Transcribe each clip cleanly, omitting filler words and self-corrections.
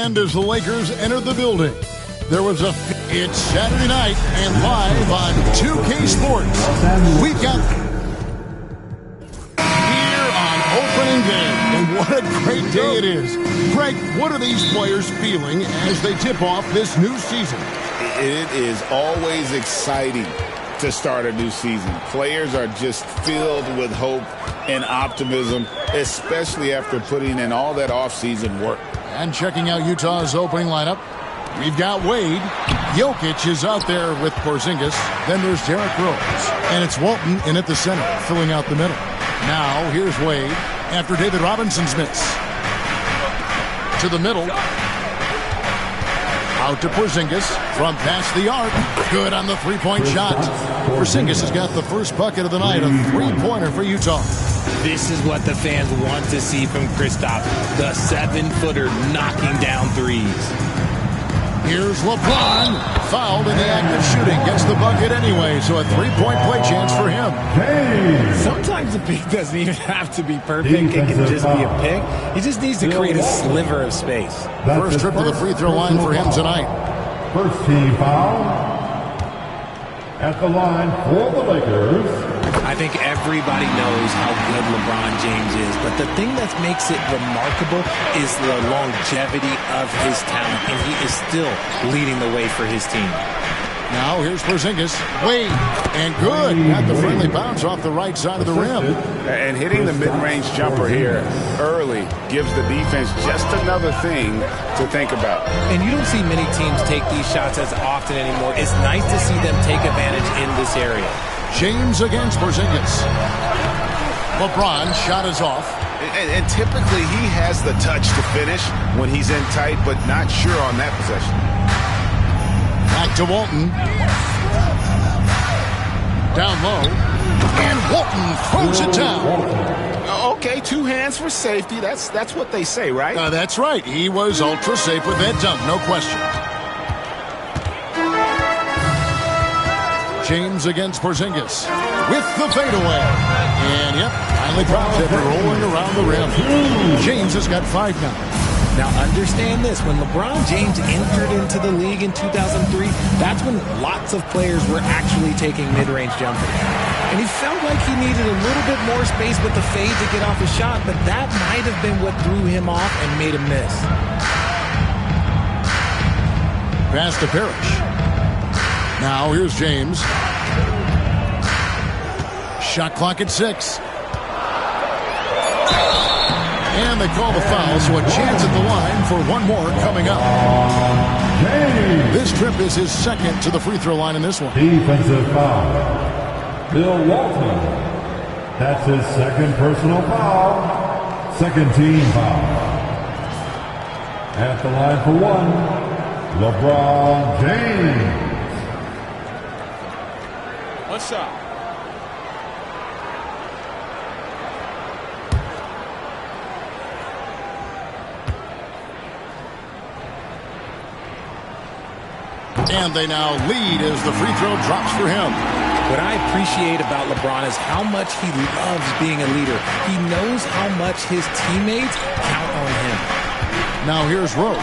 And as the Lakers enter the building, it's Saturday night and live on 2K Sports. We've got here on opening day, and what a great day it is. Greg, what are these players feeling as they tip off this new season? It is always exciting to start a new season. Players are just filled with hope and optimism, especially after putting in all that offseason work. And checking out Utah's opening lineup, we've got Wade. Jokic is out there with Porzingis. Then there's Derrick Rose. And it's Walton in at the center, filling out the middle. Now, here's Wade after David Robinson's miss. To the middle. Out to Porzingis from past the arc. Good on the three-point shot. Porzingis has got the first bucket of the night, a three-pointer for Utah. This is what the fans want to see from Kristaps, the 7-footer knocking down threes. Here's LeBron, fouled in the act of shooting, gets the bucket anyway, so a three-point play chance for him. Sometimes the pick doesn't even have to be perfect. It can just be a pick. He just needs to create a sliver of space. First trip to the free throw line for him tonight. First team foul at the line for the Lakers. I think everybody knows how good LeBron James is, but the thing that makes it remarkable is the longevity of his talent, and he is still leading the way for his team. Now here's Porzingis. Wade, and good. Got the friendly bounce off the right side of the rim. And hitting the mid-range jumper here early gives the defense just another thing to think about. And you don't see many teams take these shots as often anymore. It's nice to see them take advantage in this area. James against Porzingis. LeBron shot is off. And typically he has the touch to finish when he's in tight, but not sure on that possession. Back to Walton. Down low. And Walton throws it down. Okay, two hands for safety. That's what they say, right? That's right. He was ultra safe with that dunk, no question. James against Porzingis with the fadeaway. And, yep, finally drops it, rolling around the rim. James has got 5 now. Now, understand this. When LeBron James entered into the league in 2003, that's when lots of players were actually taking mid-range jumpers. And he felt like he needed a little bit more space with the fade to get off a shot, but that might have been what threw him off and made him miss. Pass to Parrish. Now here's James. Shot clock at 6. And they call the foul, so a chance at the line for one more coming up. This trip is his second to the free throw line in this one. Defensive foul. Bill Walton. That's his second personal foul. Second team foul. At the line for one, LeBron James. What's up? And they now lead as the free throw drops for him. What I appreciate about LeBron is how much he loves being a leader. He knows how much his teammates count on him. Now here's Rose.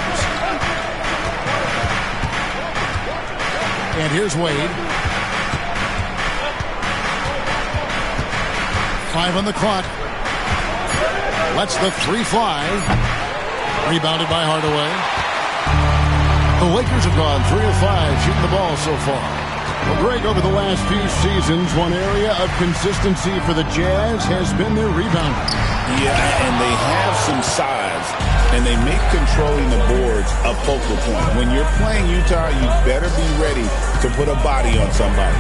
And here's Wade. 5 on the clock. Lets the 3 fly. Rebounded by Hardaway. The Lakers have gone 3 of 5 shooting the ball so far. Well, Greg, over the last few seasons, one area of consistency for the Jazz has been their rebounding. Yeah, and they have some size, and they make controlling the boards a focal point. When you're playing Utah, you better be ready to put a body on somebody.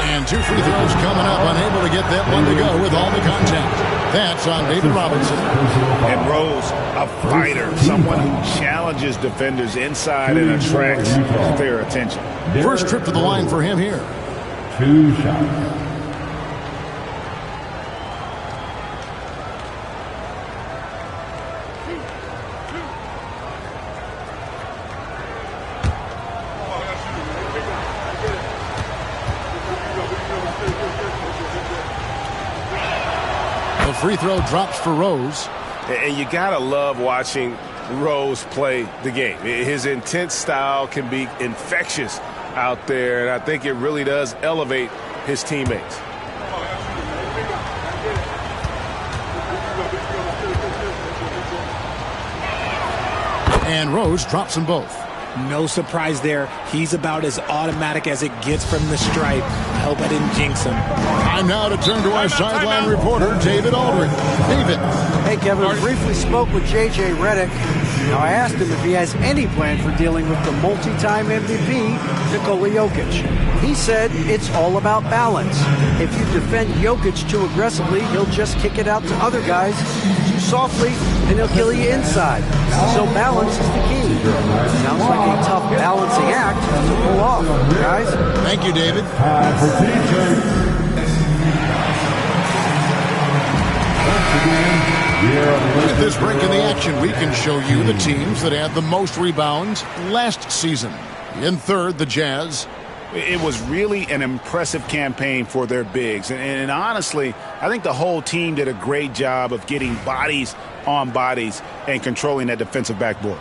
And 2 free throws coming up, unable to get that one to go with all the contact. That's on David Robinson. And Rose, a fighter, someone who challenges defenders inside and attracts their attention. First trip to the line for him here. 2 shots. The free throw drops for Rose. And you got to love watching Rose play the game. His intense style can be infectious out there, and I think it really does elevate his teammates. And Rose drops them both. No surprise there. He's about as automatic as it gets from the stripe. I hope I didn't jinx him. Time now to turn to our sideline reporter, David Aldridge. David. Hey, Kevin. I briefly spoke with J.J. Redick. Now, I asked him if he has any plan for dealing with the multi-time MVP, Nikola Jokic. He said it's all about balance. If you defend Jokic too aggressively, he'll just kick it out to other guys too softly, and he'll kill you inside. So balance is the key. Sounds like a tough balancing act to pull off, guys. Thank you, David. Time for TJ. With this break in the action, we can show you the teams that had the most rebounds last season. In third, the Jazz. It was really an impressive campaign for their bigs. And honestly, I think the whole team did a great job of getting bodies on bodies and controlling that defensive backboard.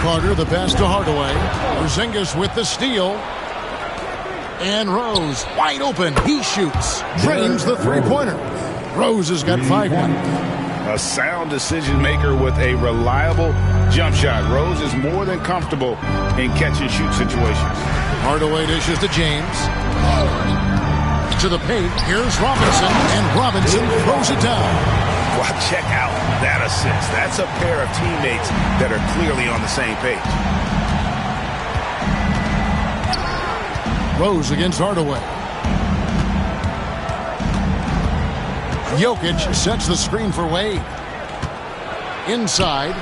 Carter, the pass to Hardaway. Porzingis with the steal. And Rose, wide open. He shoots. Drains the three-pointer. Rose has got 5 now. A sound decision maker with a reliable jump shot. Rose is more than comfortable in catch-and-shoot situations. Hardaway dishes to James. To the paint. Here's Robinson. And Robinson throws it down. Well, check out that assist. That's a pair of teammates that are clearly on the same page. Rose against Hardaway. Jokic sets the screen for Wade. Inside.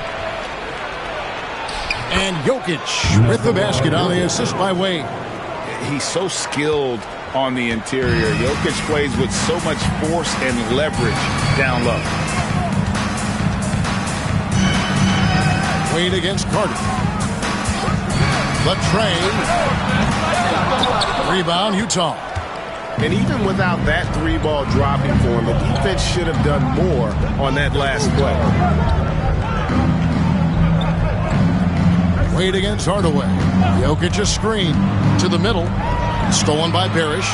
And Jokic with the basket on the assist by Wade. He's so skilled on the interior. Jokic plays with so much force and leverage down low. Wade against Carter. The trade. Rebound, Utah. And even without that three-ball dropping for him, the defense should have done more on that last play. Wade against Hardaway. Jokic a screen to the middle. Stolen by Parrish.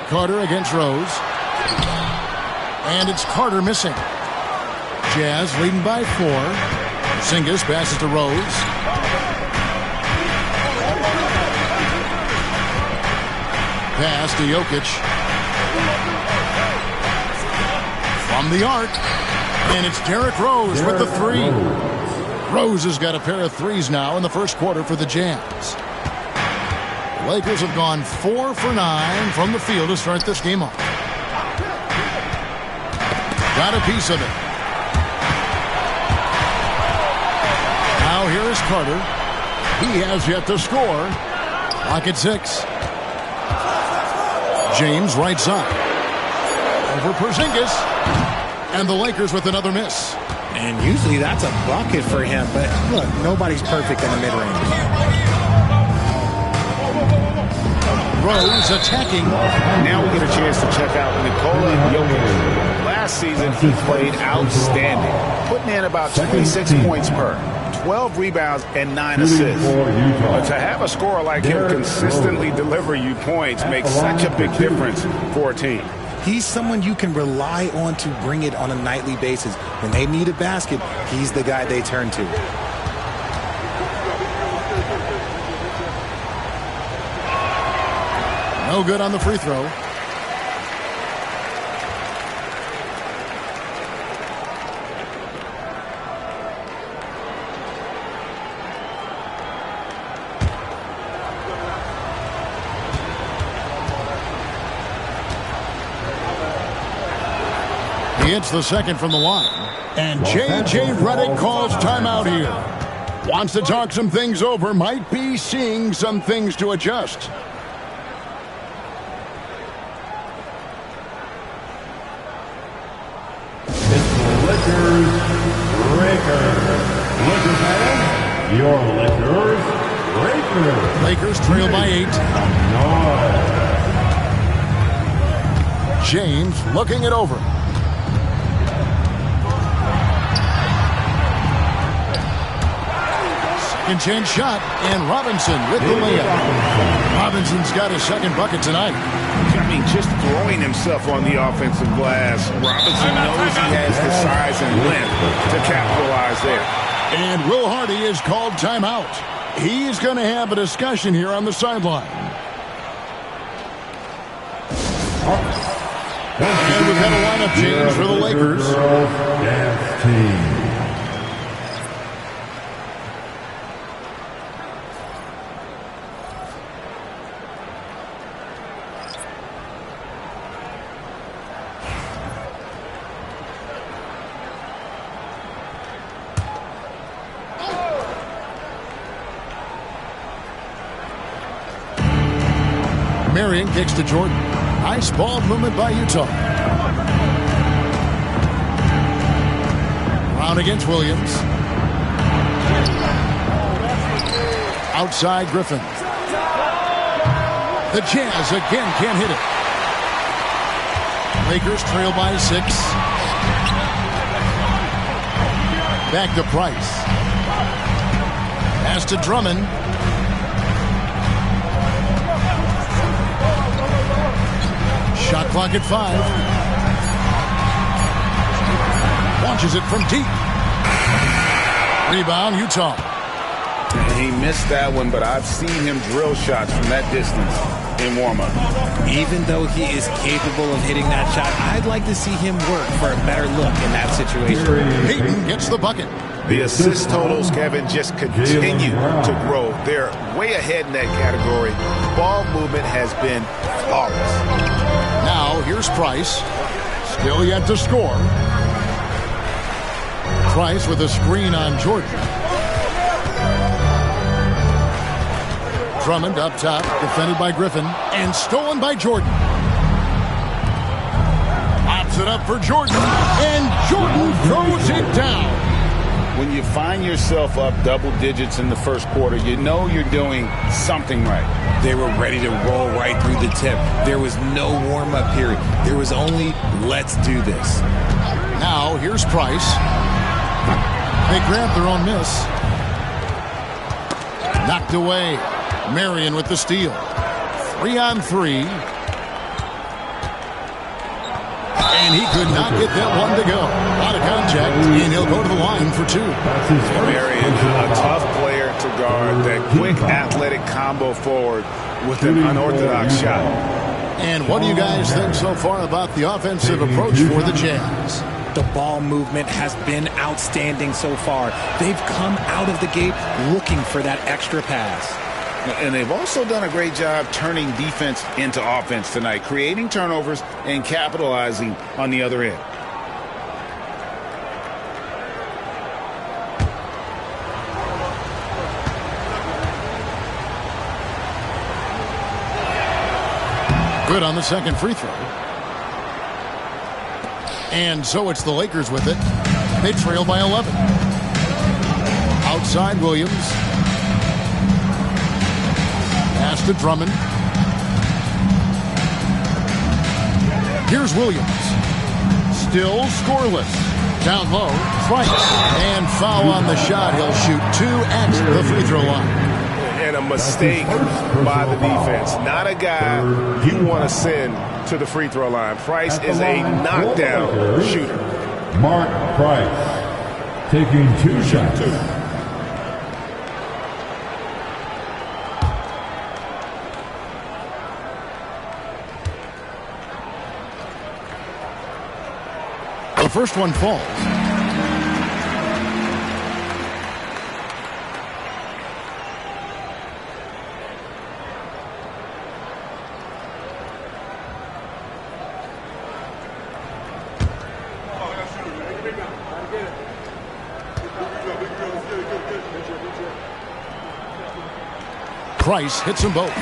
Carter against Rose. And it's Carter missing. Jazz leading by 4. Porzingis passes to Rose. Pass to Jokic. From the arc. And it's Derrick Rose with the 3. Rose has got a pair of threes now in the first quarter for the Jazz. The Lakers have gone 4 for 9 from the field to start this game off. Got a piece of it. Now here is Carter. He has yet to score. Clock at 6. James right side. Over Porzingis. And the Lakers with another miss. And usually that's a bucket for him. But look, nobody's perfect in the mid-range. Rose attacking. Now we get a chance to check out Nikola Jokic. Last season, he played outstanding, putting in about 26 points per, 12 rebounds, and 9 assists. But to have a scorer like him consistently deliver you points makes such a big difference for a team. He's someone you can rely on to bring it on a nightly basis. When they need a basket, he's the guy they turn to. No good on the free throw. He hits the second from the line. And J.J. Redick calls timeout here. Wants to talk some things over. Might be seeing some things to adjust. Lakers fans, your Lakers break. Lakers trail by 8. James looking it over. Second chance shot, and Robinson with the layup. Robinson's got his second bucket tonight. I mean, just throwing himself on the offensive glass. Robinson knows he has the size and length to capitalize there. And Will Hardy is called timeout. He's going to have a discussion here on the sideline. And we've got a lineup change for the Lakers. Dance team. Marion kicks to Jordan. Nice ball movement by Utah. Brown against Williams. Outside Griffin. The Jazz again can't hit it. Lakers trail by 6. Back to Price. Pass to Drummond. Shot clock at 5. Launches it from deep. Rebound, Utah. He missed that one, but I've seen him drill shots from that distance in warm-up. Even though he is capable of hitting that shot, I'd like to see him work for a better look in that situation. Payton gets the bucket. The assist totals, Kevin, just continue to grow. They're way ahead in that category. Ball movement has been flawless. Now, here's Price. Still yet to score. Price with a screen on Jordan. Drummond up top, defended by Griffin, and stolen by Jordan. Pops it up for Jordan, and Jordan throws it down. When you find yourself up double digits in the first quarter, you know you're doing something right. They were ready to roll right through the tip. There was no warm-up period. There was only, let's do this. Now, here's Price. They grab their own miss. Knocked away. Marion with the steal. 3-on-3. And he could not get that one to go. Out of contact, and he'll go to the line for 2. Marion, a tough player to guard. That quick athletic combo forward with an unorthodox shot. And what do you guys think so far about the offensive approach for the Jazz? The ball movement has been outstanding so far. They've come out of the gate looking for that extra pass. And they've also done a great job turning defense into offense tonight, creating turnovers and capitalizing on the other end. Good on the second free throw. And so it's the Lakers with it. They trail by 11. Outside Williams. Pass to Drummond. Here's Williams. Still scoreless. Down low, Price. And foul on the shot. He'll shoot 2 at the free throw line. And a mistake by the defense. Not a guy you want to send to the free throw line. Price is a knockdown shooter. Mark Price taking 2 shots. The first one falls. Price hits them both.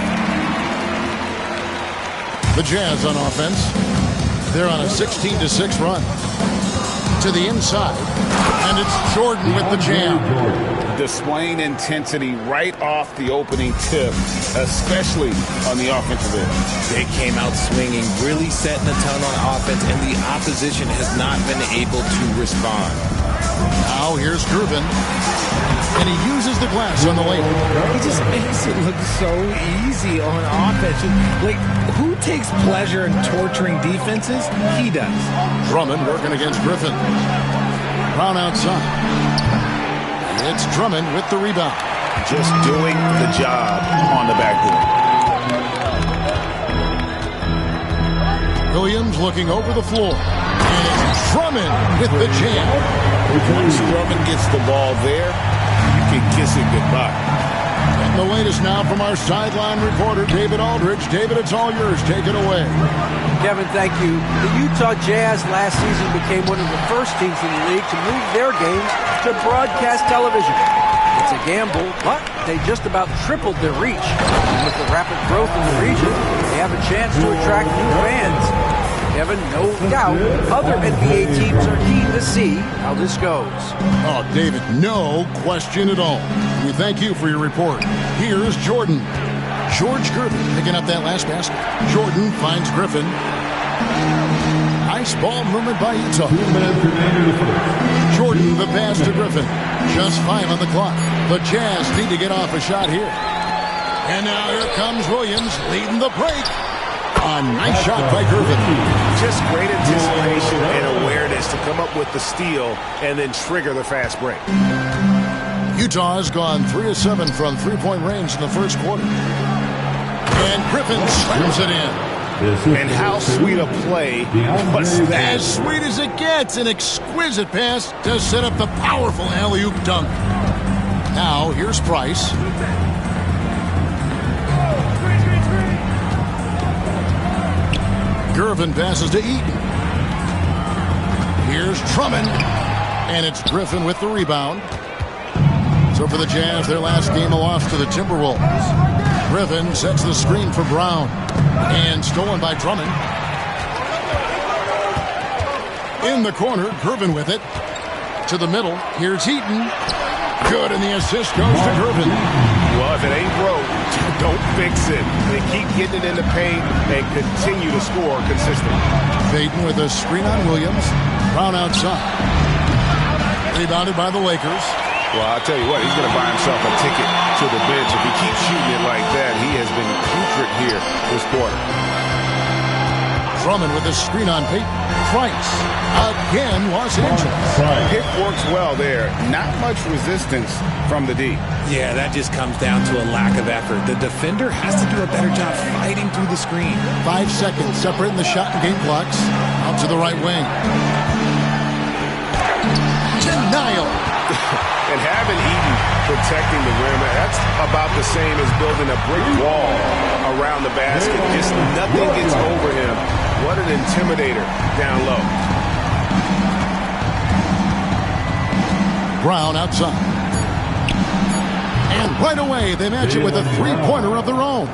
The Jazz on offense. They're on a 16-6 run. To the inside. And it's Jordan with the jam. Displaying intensity right off the opening tip, especially on the offensive end. They came out swinging, really setting the tone on offense, and the opposition has not been able to respond. Now here's Gervin. And he uses the glass on the lane. He just makes it look so easy on offense. Like, who takes pleasure in torturing defenses? He does. Drummond working against Griffin. Brown outside. It's Drummond with the rebound. Just doing the job on the backboard. Williams looking over the floor. And it's Drummond with the jam. Once Drummond gets the ball there, you can kiss it goodbye. And the latest now from our sideline reporter, David Aldridge. David, it's all yours. Take it away. Kevin, thank you. The Utah Jazz last season became one of the first teams in the league to move their games to broadcast television. It's a gamble, but they just about tripled their reach. And with the rapid growth in the region, they have a chance to attract new fans. Kevin, no doubt, other NBA teams are keen to see how this goes. Oh, David, no question at all. We thank you for your report. Here's Jordan. George Gervin picking up that last basket. Jordan finds Griffin. Nice ball movement by Utah. Jordan, the pass to Griffin. Just 5 on the clock. The Jazz need to get off a shot here. And now here comes Williams leading the break. A nice shot by Gervin. Just great anticipation and awareness to come up with the steal and then trigger the fast break. Utah has gone 3 of 7 from three-point range in the first quarter. And Griffin slams it in. And how sweet a play was that? As sweet as it gets. An exquisite pass to set up the powerful alley-oop dunk. Now, here's Price. Gervin passes to Eaton. Here's Drummond. And it's Griffin with the rebound. So for the Jazz, their last game a loss to the Timberwolves. Griffin sets the screen for Brown. And stolen by Drummond. In the corner, Gervin with it. To the middle, here's Eaton. Good, and the assist goes to Gervin. Well, if it ain't broke, don't fix it. They keep getting it in the paint and continue to score consistently. Payton with a screen on Williams. Brown outside. Rebounded by the Lakers. Well, I'll tell you what, he's going to buy himself a ticket to the bench. If he keeps shooting it like that, he has been putrid here this quarter. Drummond with a screen on Payton. Price. Again, Los Angeles. Pick works well there. Not much resistance from the D. Yeah, that just comes down to a lack of effort. The defender has to do a better job fighting through the screen. 5 seconds separating the shot and game clocks. Out to the right wing. Denial. And having Eaton protecting the rim, that's about the same as building a brick wall around the basket. Just nothing gets over him. What an intimidator down low. Brown outside. And right away, they match it with a three-pointer of their own.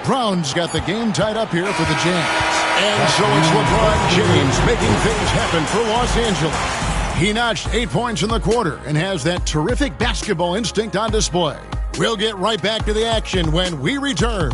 Brown's got the game tied up here for the Jazz. And so it's LeBron James making things happen for Los Angeles. He notched 8 points in the quarter and has that terrific basketball instinct on display. We'll get right back to the action when we return.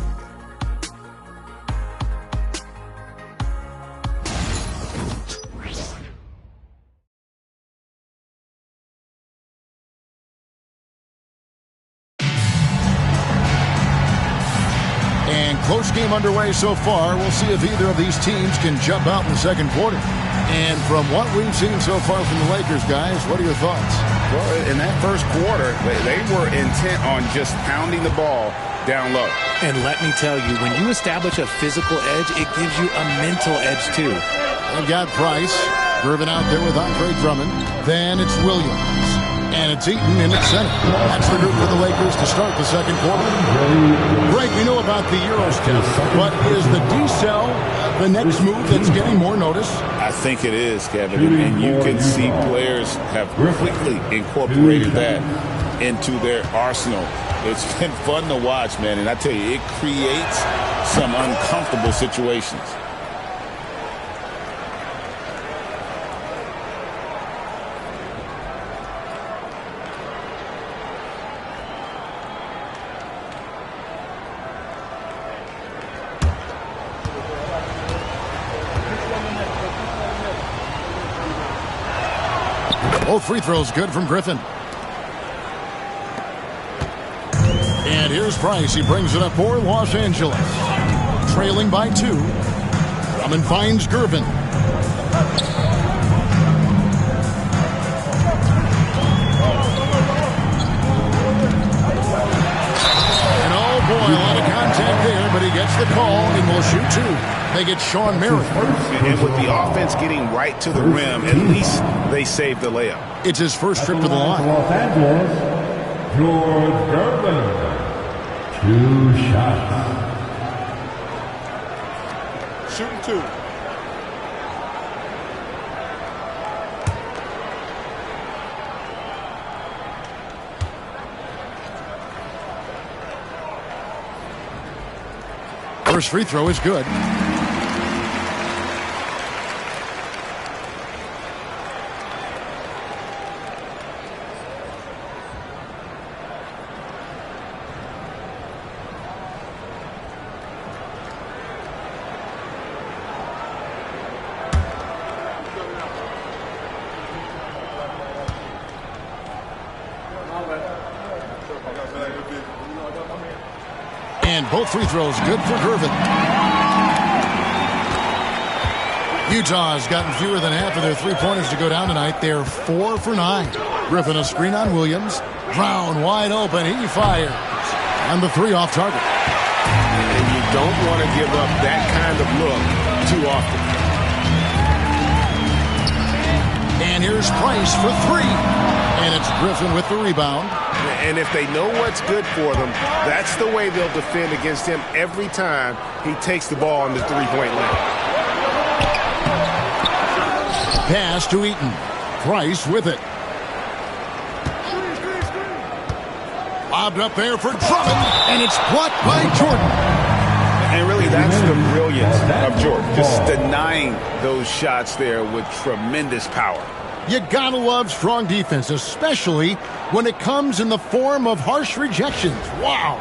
And close game underway so far. We'll see if either of these teams can jump out in the second quarter. And from what we've seen so far from the Lakers, guys, what are your thoughts? Well, in that first quarter, they were intent on just pounding the ball down low. And let me tell you, when you establish a physical edge, it gives you a mental edge, too. They've got Price. Gervin out there with Andre Drummond. Then it's Williams. And it's Eaton in at center. That's the group for the Lakers to start the second quarter. Greg, we know about the Euro step, but is the D-cell the next move that's getting more notice? I think it is, Kevin. And you can see players have quickly incorporated that into their arsenal. It's been fun to watch, man. And I tell you, it creates some uncomfortable situations. Both free throws good from Griffin. And here's Price. He brings it up for Los Angeles. Trailing by 2. Drummond finds Gervin. And oh boy, a lot of contact there, but he gets the call and will shoot 2. They get Sean Merritt. And with the offense getting right to the rim, at least they saved the layup. It's his first trip to the line. Los Angeles, George Gervin. 2 shots. Shooting 2. First free throw is good. And both free throws good for Gervin. Utah's gotten fewer than half of their three-pointers to go down tonight. They're 4 for 9. Griffin a screen on Williams. Brown wide open. He fires. And the 3 off target. And you don't want to give up that kind of look too often. And here's Price for 3. And it's Griffin with the rebound. And if they know what's good for them, that's the way they'll defend against him every time he takes the ball in the three-point line. Pass to Eaton. Price with it. Lobbed up there for Drummond, and it's blocked by Jordan. And really, that's the brilliance of Jordan, just denying those shots there with tremendous power. You gotta love strong defense, especially when it comes in the form of harsh rejections. Wow.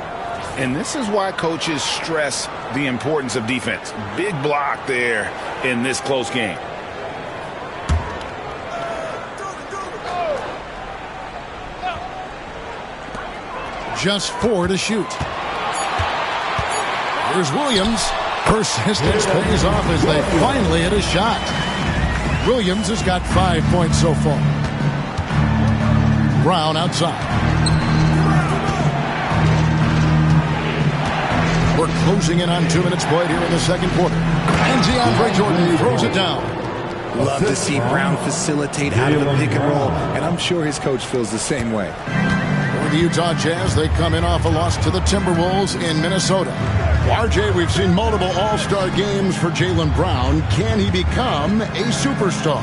And this is why coaches stress the importance of defense. Big block there in this close game. Just 4 to shoot. Here's Williams. Persistence pays off as they finally hit a shot. Williams has got 5 points so far. Brown outside. We're closing in on 2 minutes played here in the second quarter. And DeAndre Jordan throws it down. Love to see Brown facilitate out of the pick and roll, and I'm sure his coach feels the same way. For the Utah Jazz, they come in off a loss to the Timberwolves in Minnesota. RJ, we've seen multiple all-star games for Jaylen Brown. Can he become a superstar?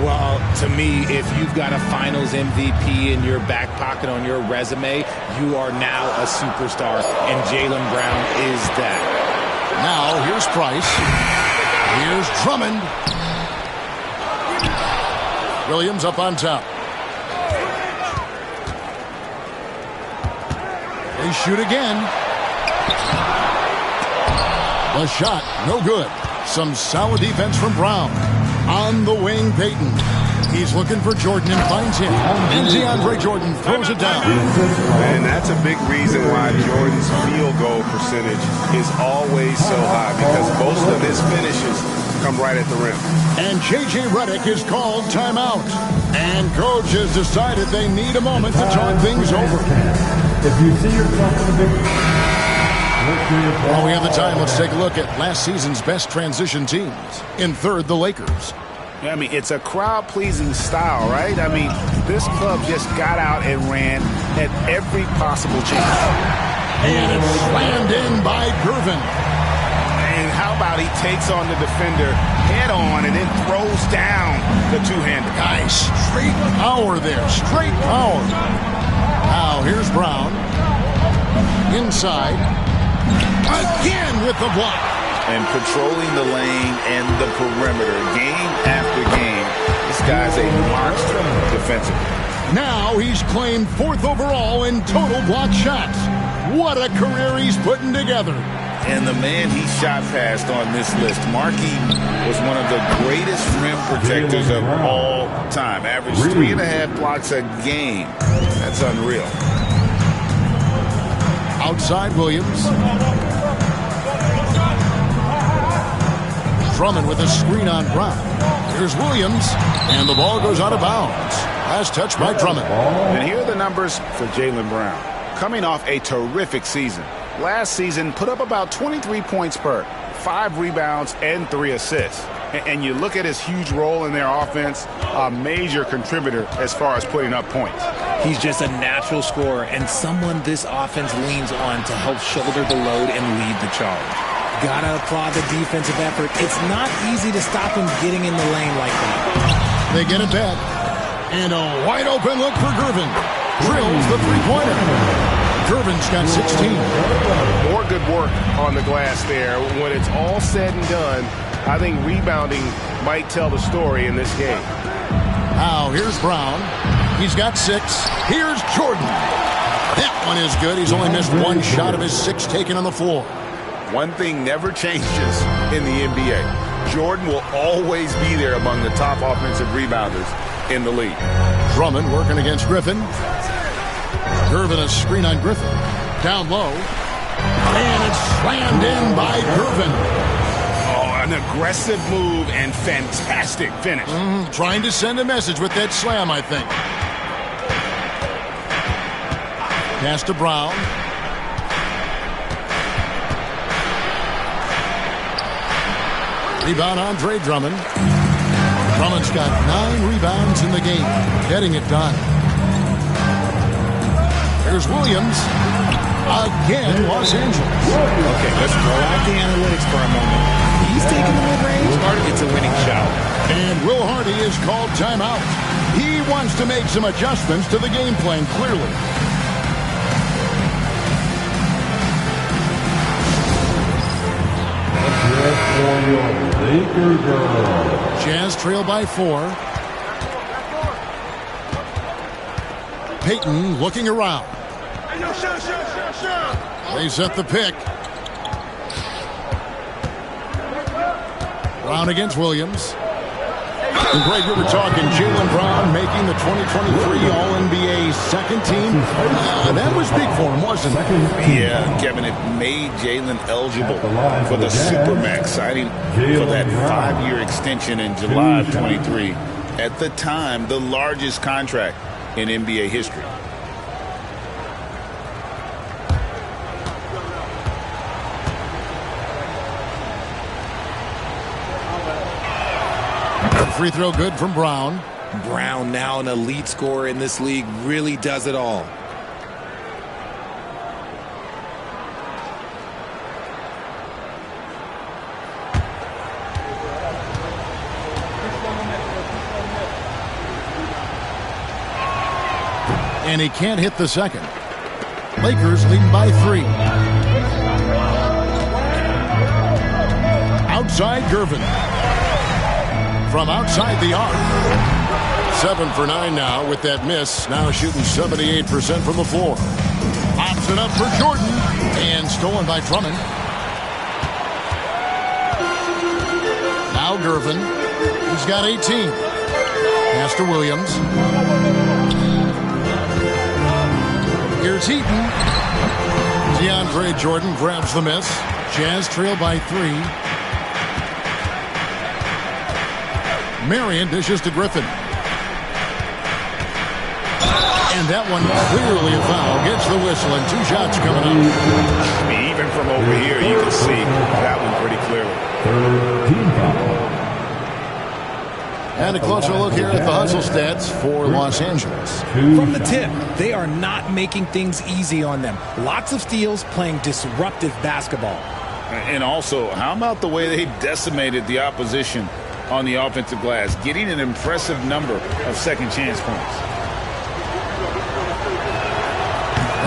Well, to me, if you've got a finals MVP in your back pocket on your resume, you are now a superstar, and Jaylen Brown is that. Now, here's Price. Here's Drummond. Williams up on top. They shoot again. The shot, no good. Some solid defense from Brown. On the wing, Payton. He's looking for Jordan and finds him. And DeAndre Jordan throws it down. And that's a big reason why Jordan's field goal percentage is always so high, because most of his finishes come right at the rim. And J.J. Redick is called timeout. And coach has decided they need a moment to talk things over. If you see yourself in the big... While we have the time, let's take a look at last season's best transition teams. In third, the Lakers. I mean, it's a crowd-pleasing style, right? I mean, this club just got out and ran at every possible chance. And it's slammed in by Gervin. And how about he takes on the defender head-on and then throws down the two-hander. Nice. Straight power there. Straight power. Now, here's Brown. Inside. Again with the block. And patrolling the lane and the perimeter game after game. This guy's a monster defensively. Now he's claimed 4th overall in total block shots. What a career he's putting together. And the man he shot past on this list, Mark Eaton, was one of the greatest rim protectors of all time. Averaged 3.5 blocks a game. That's unreal. Outside Williams. Drummond with a screen on Brown. Here's Williams, and the ball goes out of bounds. Last touch by Drummond. And here are the numbers for Jaylen Brown. Coming off a terrific season. Last season, put up about 23 points per, 5 rebounds, and 3 assists. And you look at his huge role in their offense, a major contributor as far as putting up points. He's just a natural scorer and someone this offense leans on to help shoulder the load and lead the charge. Gotta applaud the defensive effort. It's not easy to stop him getting in the lane like that. They get it back. And a wide open look for Gervin. Drills the three-pointer. Gervin's got 16. More good work on the glass there. When it's all said and done, I think rebounding might tell the story in this game. Now here's Brown. He's got 6. Here's Jordan. That one is good. He's only missed 1 shot of his 6 taken on the floor. One thing never changes in the NBA. Jordan will always be there among the top offensive rebounders in the league. Drummond working against Griffin. Gervin a screen on Griffin. Down low. And it's slammed in by Gervin. Oh, an aggressive move and fantastic finish. Trying to send a message with that slam, I think. Pass to Brown. Rebound Andre Drummond. Drummond's got 9 rebounds in the game. Getting it done. Here's Williams. Again, Los Angeles. Okay, let's throw out the analytics for a moment. He's taking the mid-range. It's a winning shot. And Will Hardy is called timeout. He wants to make some adjustments to the game plan, clearly. Jazz trail by 4. Payton looking around. They set the pick. Brown against Williams. And Greg, we were talking Jaylen Brown making the 2023 All-NBA second team. That was big for him, wasn't it? Yeah, Kevin, it made Jaylen eligible for the Supermax, signing for that 5-year extension in July of 23. At the time, the largest contract in NBA history. Free throw good from Brown. Brown, now an elite scorer in this league, really does it all. And he can't hit the second. Lakers leading by 3. Outside Gervin. From outside the arc. 7 for 9 now with that miss. Now shooting 78% from the floor. Pops it up for Jordan. And stolen by Drummond. Now Gervin. He's got 18. Pass to Williams. Here's Heaton. DeAndre Jordan grabs the miss. Jazz trail by 3. Marion dishes to Griffin. And that one clearly a foul. Gets the whistle and 2 shots coming up. Even from over here, you can see that one pretty clearly. And a closer look here at the hustle stats for Los Angeles. From the tip, they are not making things easy on them. Lots of steals, playing disruptive basketball. And also, how about the way they decimated the opposition on the offensive glass, getting an impressive number of second chance points.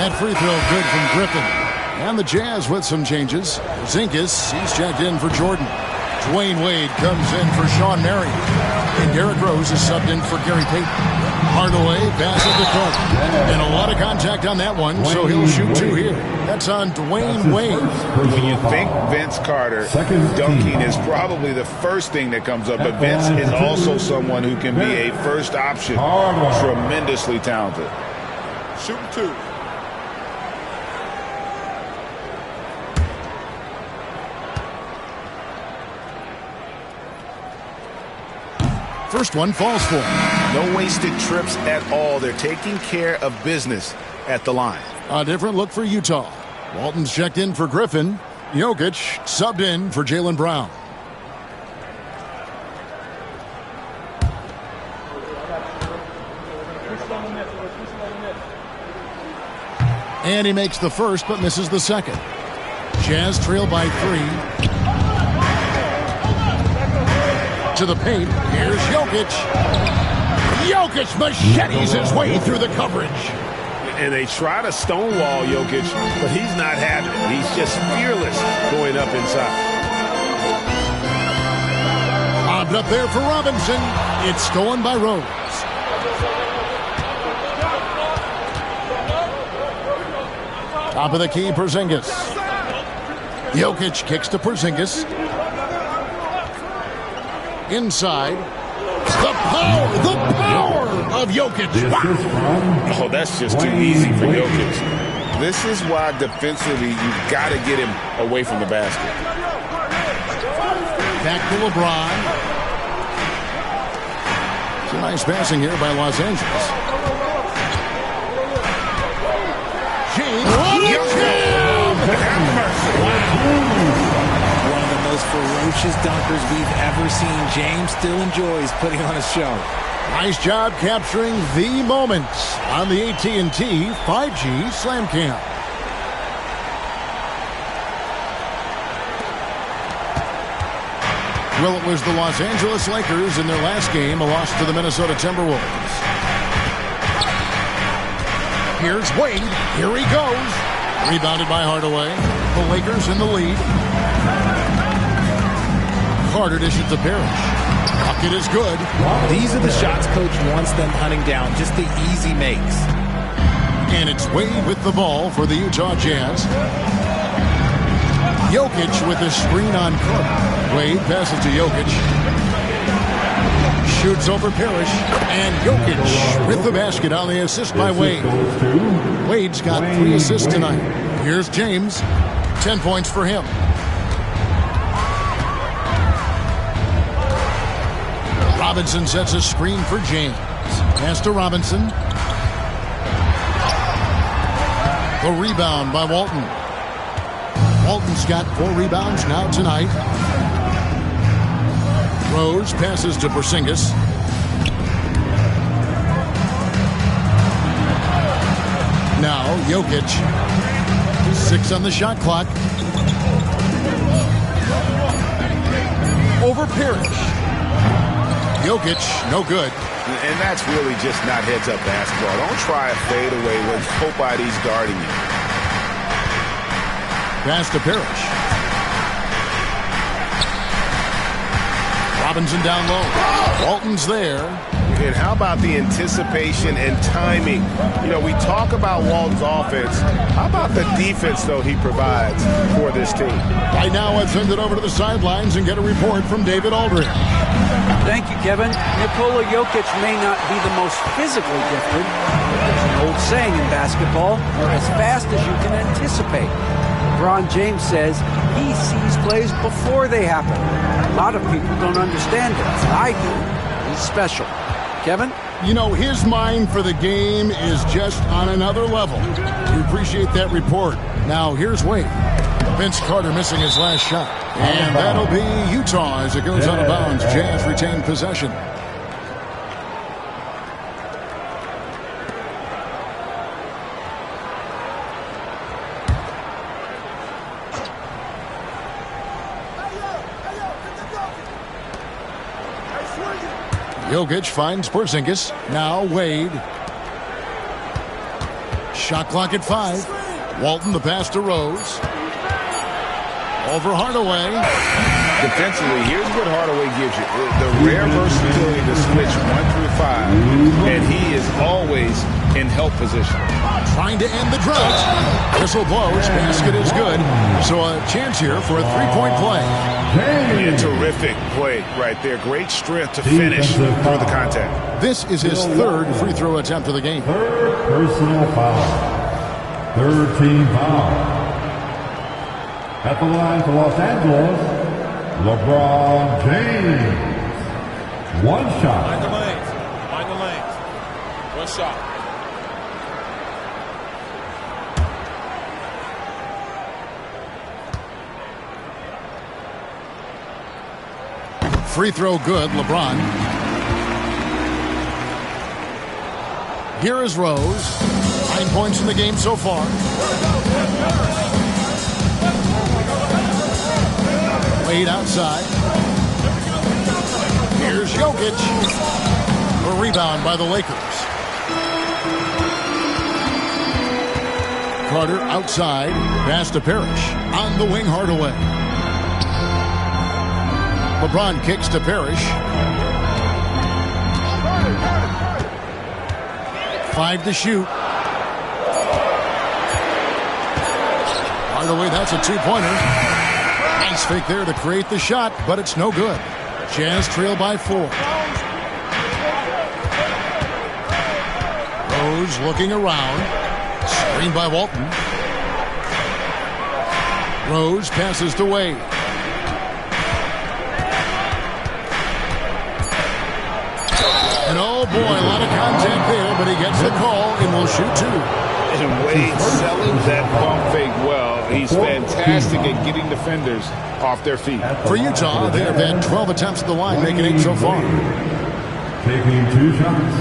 That free throw good from Griffin. And the Jazz with some changes. Zinkas, he's checked in for Jordan. Dwayne Wade comes in for Sean Marion. And Derrick Rose is subbed in for Gary Payton. Hardaway passes to Carter. And a lot of contact on that one, so he'll shoot 2 here. That's on Dwayne Wade. When you think Vince Carter, dunking is probably the first thing that comes up. But Vince is also someone who can be a first option. Tremendously talented. Shooting 2. First one falls for him. No wasted trips at all. They're taking care of business at the line. A different look for Utah. Walton's checked in for Griffin. Jokic subbed in for Jaylen Brown. And he makes the first but misses the second. Jazz trail by 3. To the paint. Here's Jokic. Jokic machetes his way through the coverage. And they try to stonewall Jokic, but he's not having it. He's just fearless going up inside. Lobbed up there for Robinson. It's stolen by Rose. Top of the key, Porzingis. Jokic kicks to Porzingis. Inside. The power of Jokic. Wow. Oh, that's just too easy for Jokic. This is why defensively you've got to get him away from the basket. Back to LeBron. It's a nice passing here by Los Angeles. One of the most ferocious dunkers we've ever seen. James still enjoys putting on a show. Nice job capturing the moments on the AT&T 5G Slam Cam. Well, it was the Los Angeles Lakers in their last game, a loss to the Minnesota Timberwolves. Here's Wade. Here he goes. Rebounded by Hardaway. The Lakers in the lead. Carter dishes to Parrish. Bucket is good. These are the shots coach wants them hunting down, just the easy makes. And it's Wade with the ball for the Utah Jazz. Jokic with a screen on Carter. Wade passes to Jokic. Shoots over Parrish. And Jokic with the basket on the assist by Wade. Wade's got 3 assists tonight. Here's James. 10 points for him. Robinson sets a screen for James. Pass to Robinson. The rebound by Walton. Walton's got 4 rebounds now tonight. Rose passes to Porzingis. Now Jokic. 6 on the shot clock. Over Parrish. Jokic, no good. And that's really just not heads-up basketball. Don't try a fadeaway when nobody's guarding you. Pass to Parrish. Robinson down low. Walton's there. And how about the anticipation and timing? You know, we talk about Walton's offense. How about the defense, though, he provides for this team? Right now, I'd send it over to the sidelines and get a report from David Aldridge. Thank you, Kevin. Nikola Jokic may not be the most physically gifted, but there's an old saying in basketball, you're as fast as you can anticipate. LeBron James says he sees plays before they happen. A lot of people don't understand it. I do. He's special. Kevin? You know, his mind for the game is just on another level. We appreciate that report. Now, here's Wade. Vince Carter missing his last shot. And that'll be Utah as it goes out of bounds. Jazz retain possession. Jokic finds Porzingis. Now Wade. Shot clock at 5. Walton the pass to Rose. Over Hardaway. Defensively, here's what Hardaway gives you. The rare versatility to switch 1 through 5, and he is always in help position. Trying to end the drought. Whistle blows. Basket is good. So a chance here for a three-point play. Yeah, terrific play right there. Great strength to finish through the contact. This is his third free throw attempt of the game. Third personal foul. Third team foul. At the line for Los Angeles, LeBron James. One shot. Mind the lanes. Mind the lanes. One shot. Free throw good, LeBron. Here is Rose. 9 points in the game so far. Wade outside. Here's Jokic. A rebound by the Lakers. Carter outside. Pass to Parrish. On the wing, Hardaway. LeBron kicks to Parrish. 5 to shoot. Hardaway, that's a two-pointer. Nice fake there to create the shot, but it's no good. Jazz trail by 4. Rose looking around. Screen by Walton. Rose passes to Wade. And oh boy, a lot of contact there, but he gets the call and will shoot 2. And Wade selling that bump fake well. He's fantastic at getting defenders off their feet. For Utah, they have had 12 attempts at the line, making 8 so far. Taking 2 shots.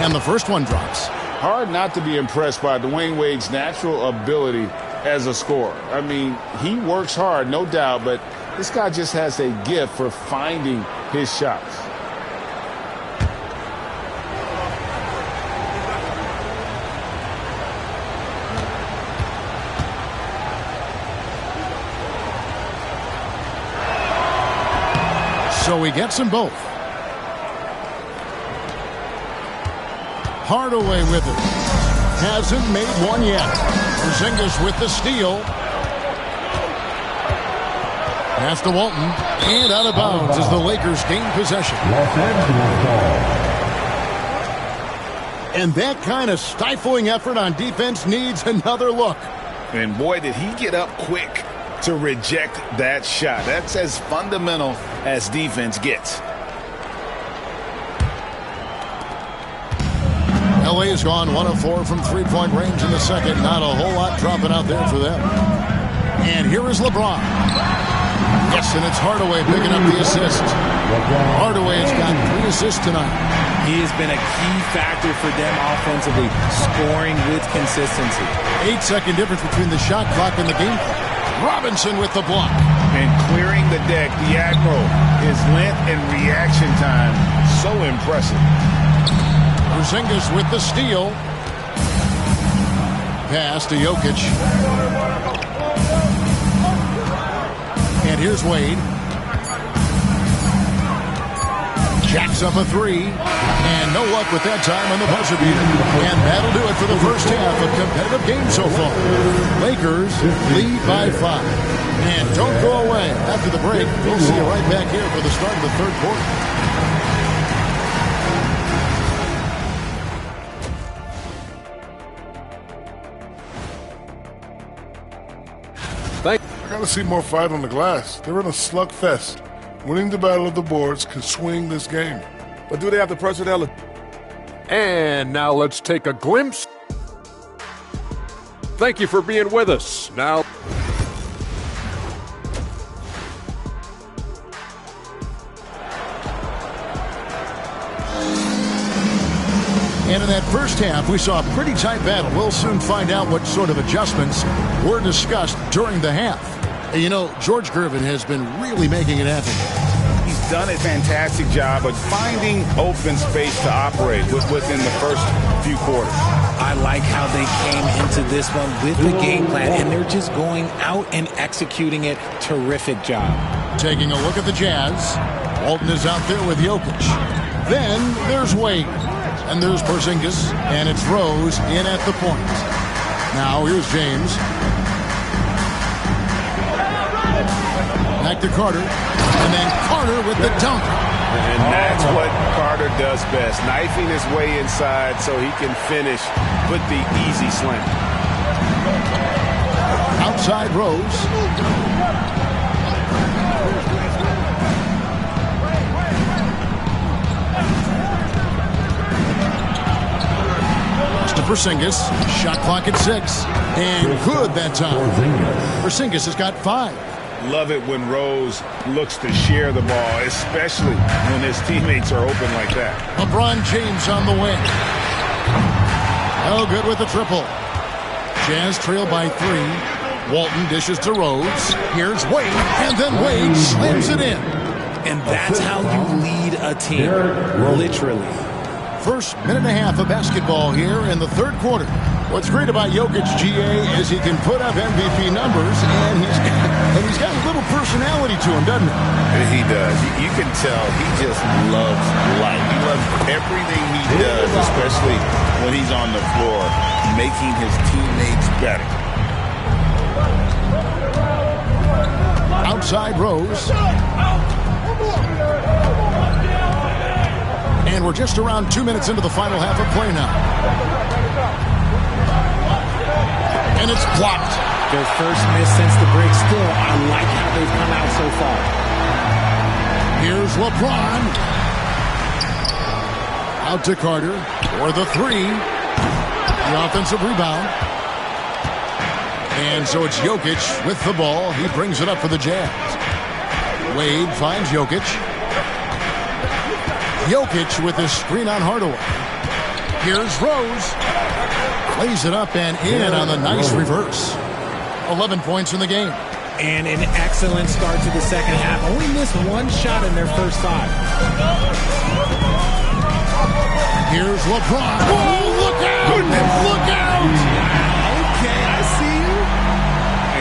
And the first one drops. Hard not to be impressed by Dwayne Wade's natural ability as a scorer. I mean, he works hard, no doubt, but this guy just has a gift for finding his shots. So he gets them both. Hardaway with it. Hasn't made one yet. Porzingis with the steal. Pass to Walton. And out of bounds as the Lakers gain possession. And that kind of stifling effort on defense needs another look. And boy, did he get up quick to reject that shot. That's as fundamental as defense gets. LA has gone 1 of 4 from three-point range in the second. Not a whole lot dropping out there for them. And here is LeBron. Yes, and it's Hardaway picking up the assist. Hardaway has got 3 assists tonight. He has been a key factor for them offensively, scoring with consistency. 8-second difference between the shot clock and the game clock. Robinson with the block. And clearing the deck, the Admiral. His length and reaction time, so impressive. Porzingis with the steal. Pass to Jokic. And here's Wade. Jacks up a 3. And no luck with that time on the buzzer beater. And that'll do it for the first half of competitive game so far. Lakers lead by 5. And don't go away. After the break, we'll see you right back here for the start of the third quarter. I gotta see more fight on the glass. They're in a slugfest. Winning the battle of the boards can swing this game. But do they have the personnel? And now let's take a glimpse. Thank you for being with us. Now, and in that first half, we saw a pretty tight battle. We'll soon find out what sort of adjustments were discussed during the half. You know, George Gervin has been really making it happen. He's done a fantastic job of finding open space to operate within the first few quarters. I like how they came into this one with the game plan, and they're just going out and executing it. Terrific job. Taking a look at the Jazz. Walton is out there with Jokic. Then there's Wade. And there's Porzingis. And it's Rose in at the point. Now here's James. Back to Carter. And then Carter with the dunk. And that's what Carter does best. Knifing his way inside so he can finish with the easy slam. Outside Rose. To Porzingis. Shot clock at 6. And good that time. Porzingis has got 5. Love it when Rose looks to share the ball, especially when his teammates are open like that. LeBron James on the wing. Oh, good with the triple. Jazz trail by 3. Walton dishes to Rose. Here's Wade, and then Wade slams it in. And that's how you lead a team, literally. First minute and a half of basketball here in the third quarter. What's great about Jokic, GA, is he can put up MVP numbers, and he's got a little personality to him, doesn't he? He does. You can tell he just loves life. He loves everything he does, especially when he's on the floor, making his teammates better. Outside Rose. And we're just around 2 minutes into the final half of play now. And it's blocked. Their first miss since the break. Still, I like how they've come out so far. Here's LeBron. Out to Carter for the 3. The offensive rebound. And so it's Jokic with the ball. He brings it up for the Jazz. Wade finds Jokic. Jokic with his screen on Hardaway. Here's Rose. Plays it up and in on the nice reverse. 11 points in the game. And an excellent start to the second half. Only missed one shot in their first 5. Here's LeBron. Oh, look out! Look out! Okay, I see you.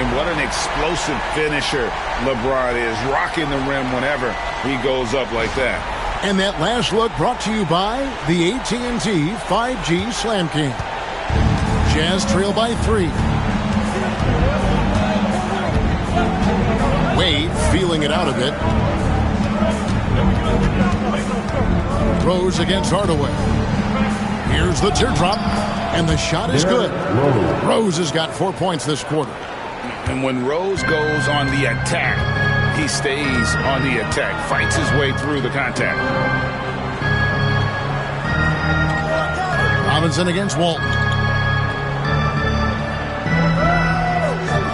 And what an explosive finisher LeBron is, rocking the rim whenever he goes up like that. And that last look brought to you by the AT&T 5G Slam King. Jazz trail by 3. Wade feeling it out a bit. Rose against Hardaway. Here's the teardrop, and the shot is good. Rose has got 4 points this quarter. And when Rose goes on the attack, he stays on the attack, fights his way through the contact. Robinson against Walton.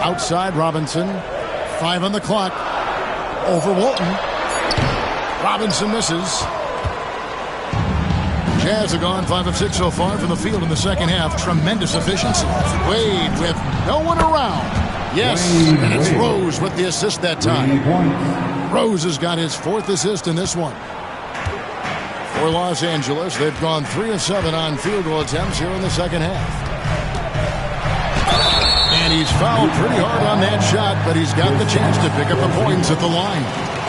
Outside Robinson. 5 on the clock. Over Walton. Robinson misses. Jazz have gone 5 of 6 so far from the field in the second half. Tremendous efficiency. Wade with no one around. Yes, and it's Rose with the assist that time. Rose has got his 4th assist in this one. For Los Angeles, they've gone 3 of 7 on field goal attempts here in the second half. And he's fouled pretty hard on that shot, but he's got the chance to pick up the points at the line.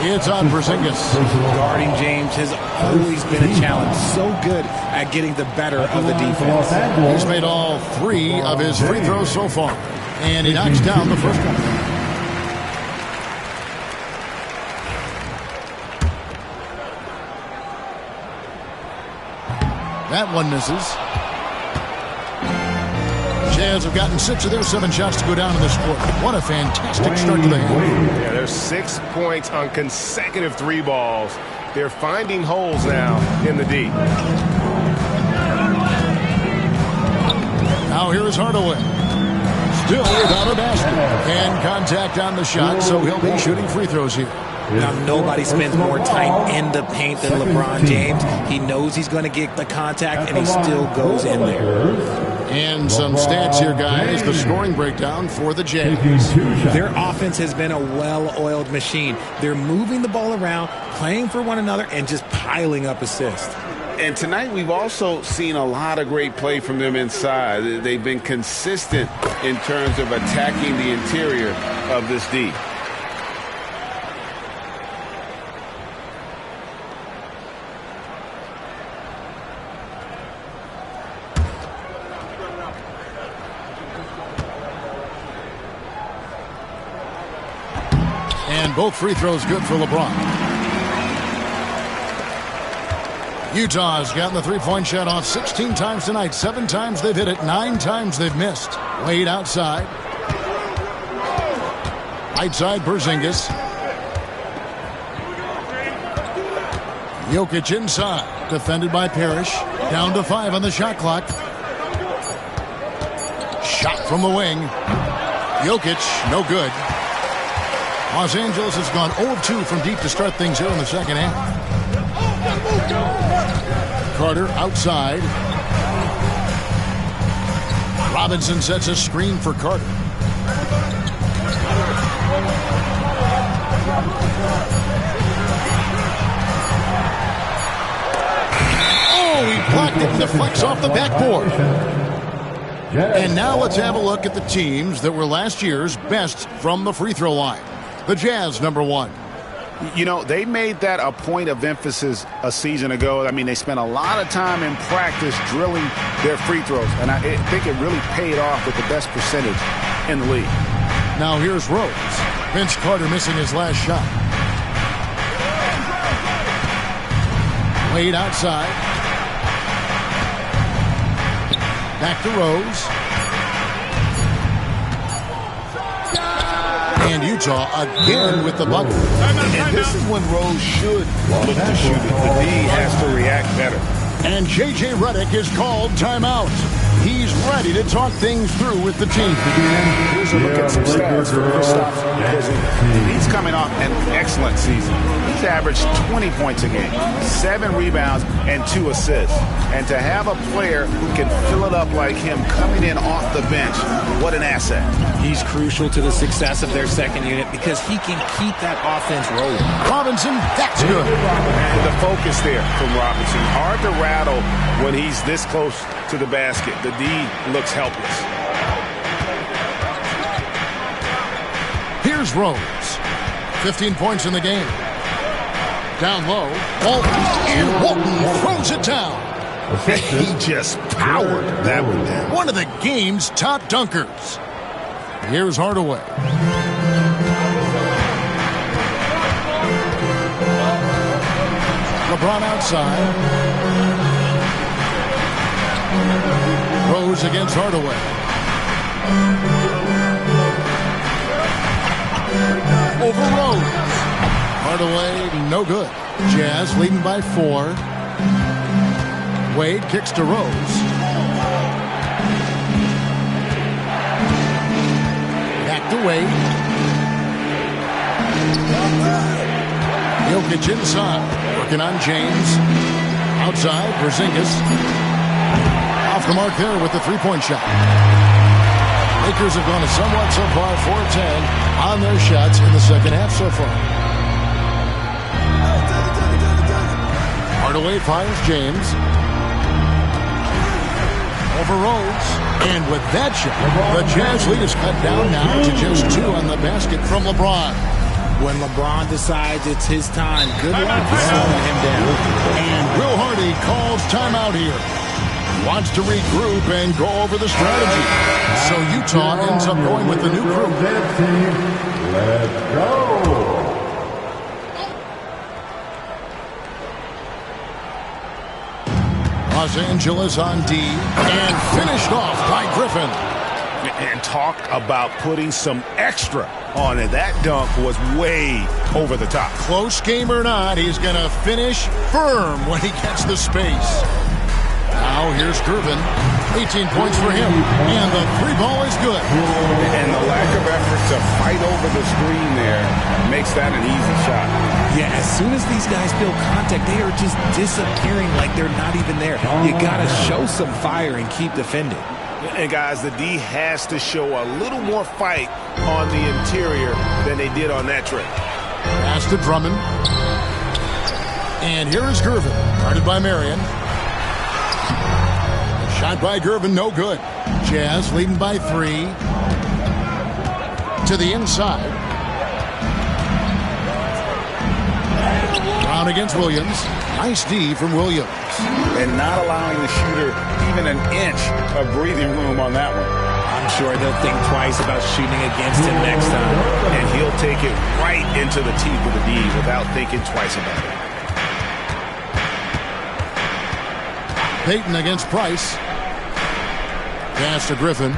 It's on Porzingis. Guarding James has always been a challenge. So good at getting the better of the defense. He's made all 3 of his free throws so far. And he knocks down the first one. That one misses. Jazz have gotten 6 of their 7 shots to go down in this quarter. What a fantastic start to the game. Yeah, there's 6 points on consecutive 3 balls. They're finding holes now in the D. Now here is Hardaway. Still without a basket. And contact on the shot, so he'll be shooting free throws here. Now, nobody spends more time in the paint than LeBron James. He knows he's going to get the contact, and he still goes in there. And some stats here, guys. The scoring breakdown for the Jazz. Their offense has been a well-oiled machine. They're moving the ball around, playing for one another, and just piling up assists. And tonight we've also seen a lot of great play from them inside. They've been consistent in terms of attacking the interior of this D. And both free throws good for LeBron. Utah's gotten the three-point shot off 16 times tonight. 7 times they've hit it. 9 times they've missed. Wade outside. Right side, Porzingis. Jokic inside. Defended by Parrish. Down to 5 on the shot clock. Shot from the wing. Jokic, no good. Los Angeles has gone 0 of 2 from deep to start things here in the second half. Carter outside. Robinson sets a screen for Carter. Oh, he blocked it and deflects off the backboard. And now let's have a look at the teams that were last year's best from the free throw line. The Jazz, number 1. You know, they made that a point of emphasis a season ago. I mean, they spent a lot of time in practice drilling their free throws, and I think it really paid off with the best percentage in the league. Now here's Rose. Vince Carter missing his last shot. Wade outside. Back to Rose. And Utah again with the bucket. And this is when Rose should look to shoot it. The D has to react better. And J.J. Redick is called timeout. He's ready to talk things through with the team. Here's a look at some stats for Kristaps Porzingis. He's coming off an excellent season. He's averaged 20 points a game, 7 rebounds, and 2 assists. And to have a player who can fill it up like him coming in off the bench, what an asset. He's crucial to the success of their second unit because he can keep that offense rolling. Robinson, that's good. And the focus there from Robinson. Hard to rattle when he's this close to the basket. The D looks helpless. Here's Rose. 15 points in the game. Down low. Walton. And Walton throws it down. He just powered that one down. One of the game's top dunkers. Here's Hardaway. LeBron outside. Rose against Hardaway. Over Rose. Hardaway, no good. Jazz leading by 4. Wade kicks to Rose. Back to Wade. Jokic inside. Working on James. Outside, Porzingis. Off the mark there with the three-point shot. Lakers have gone a somewhat subpar 4-10 on their shots in the second half so far. Hardaway finds James. Over Rose. And with that shot, the Jazz lead is cut down now to just 2 on the basket from LeBron. When LeBron decides it's his time, good luck slowing him down. And Will Hardy calls timeout here. Wants to regroup and go over the strategy. So Utah ends up going with the new crew. Let's go. Los Angeles on D and finished off by Griffin. And talk about putting some extra on it. That dunk was way over the top. Close game or not, he's going to finish firm when he gets the space. Now here's Griffin. 18 points for him. And the 3-ball is good. And the lack of effort to fight over the screen there makes that an easy shot. Yeah, as soon as these guys feel contact, they are just disappearing like they're not even there. You got to show some fire and keep defending. And, guys, the D has to show a little more fight on the interior than they did on that trip. Pass to Drummond. And here is Gervin, guarded by Marion. Shot by Gervin, no good. Jazz leading by 3. To the inside. Brown against Williams. Nice D from Williams. And not allowing the shooter even an inch of breathing room on that one. I'm sure they'll think twice about shooting against him next time. And he'll take it right into the teeth of the D without thinking twice about it. Payton against Price. Pass to Griffin.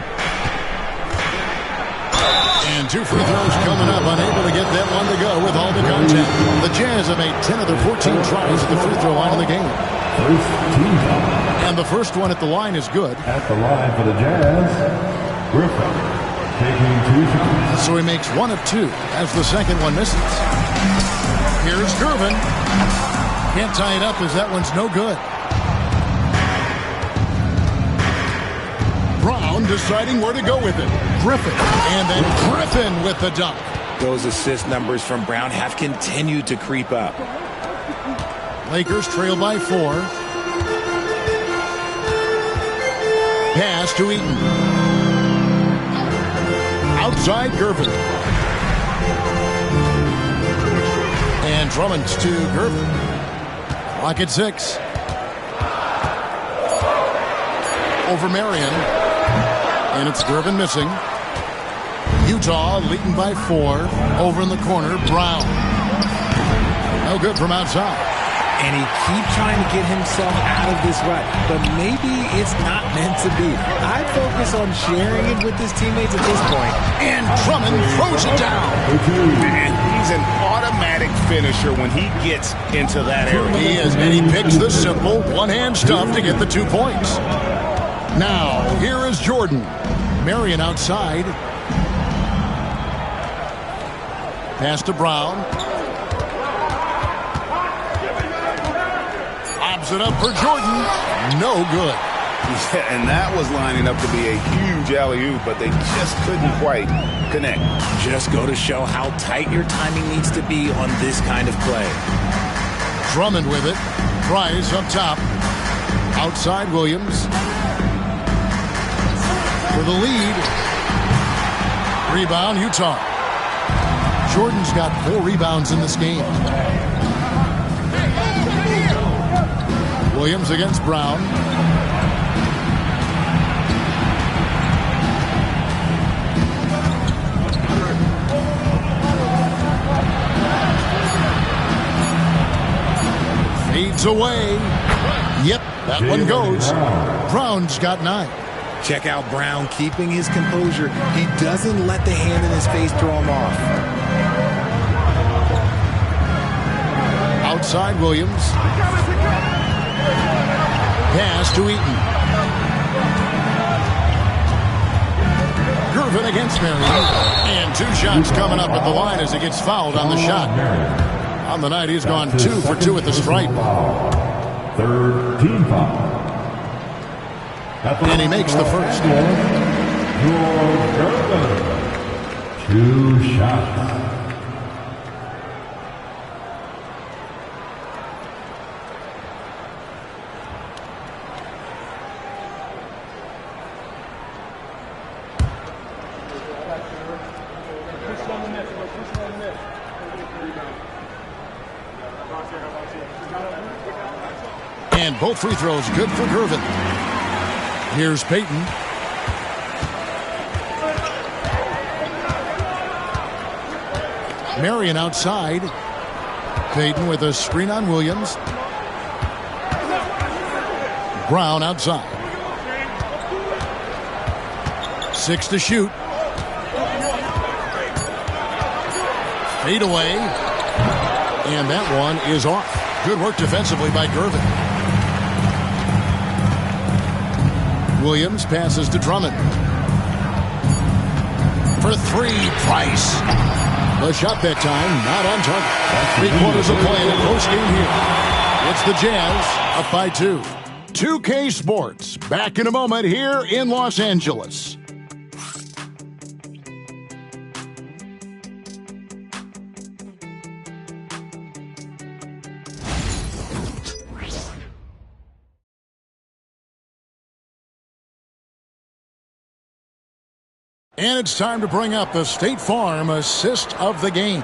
And 2 free throws coming up. Unable to get that one to go with all the contact. The Jazz have made 10 of their 14 tries at the free throw line in the game. And the first one at the line is good. At the line for the Jazz, Griffin taking 2 shots. So he makes 1 of 2 as the second one misses. Here's Gervin. Can't tie it up as that one's no good. Brown deciding where to go with it. Griffin. And then Griffin with the dunk. Those assist numbers from Brown have continued to creep up. Lakers trail by 4. Pass to Eaton. Outside Gervin. And Drummond to Gervin. Clock at 6. Over Marion. And it's Gervin missing. Utah leading by 4. Over in the corner, Brown. No good from outside. And he keeps trying to get himself out of this rut, but maybe it's not meant to be. I'd focus on sharing it with his teammates at this point. And Drummond throws it down. Man, he's an automatic finisher when he gets into that area. He is, and he picks the simple one-hand stuff to get the 2 points. Now, here is Jordan. Marion outside. Pass to Brown. Lobs it up for Jordan. No good. Yeah, and that was lining up to be a huge alley-oop, but they just couldn't quite connect. Just go to show how tight your timing needs to be on this kind of play. Drummond with it. Price up top. Outside Williams. For the lead. Rebound, Utah. Jordan's got 4 rebounds in this game. Williams against Brown. Fades away. Yep, that one goes. Brown's got 9. Check out Brown keeping his composure. He doesn't let the hand in his face throw him off. Outside Williams. Pass to Eaton. Gervin against Marion. And 2 shots coming up at the line as he gets fouled on the shot. On the night, he's gone 2 for 2 at the stripe. Third team foul. And he makes the first. 2 shots. And both free throws good for Gervin. Here's Payton. Marion outside. Payton with a screen on Williams. Brown outside. 6 to shoot. Fade away. And that one is off. Good work defensively by Gervin. Williams passes to Drummond. For 3, Price. The shot that time, not on target. 3 quarters of play in the post game here. It's the Jazz up by 2. 2K Sports, back in a moment here in Los Angeles. And it's time to bring up the State Farm assist of the game.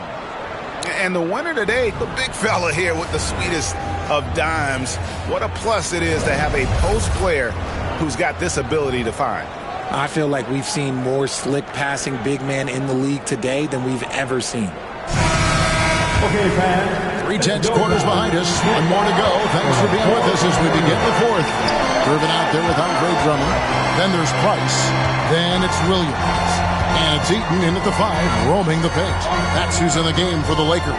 And the winner today, the big fella here with the sweetest of dimes. What a plus it is to have a post player who's got this ability to find. I feel like we've seen more slick passing big man in the league today than we've ever seen. Okay, fans. 3/10 quarters behind us. One more to go. Thanks for being with us as we begin the fourth. Curving out there with Andre Drummond. Then there's Price. Then it's Williams. And it's Eaton in at the 5, roaming the paint. That's who's in the game for the Lakers.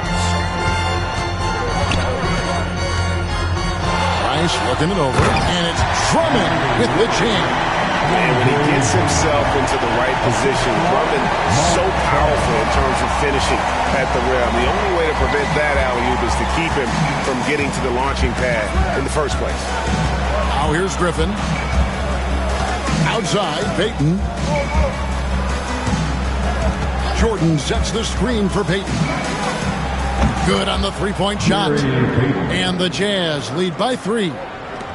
Price looking it over. And it's Drummond with the jam. And when he gets himself into the right position, Drummond so powerful in terms of finishing at the rim. The only way to prevent that alley-oop is to keep him from getting to the launching pad in the first place. Now here's Griffin. Outside, Payton. Jordan sets the screen for Payton. Good on the three-point shot. And the Jazz lead by 3.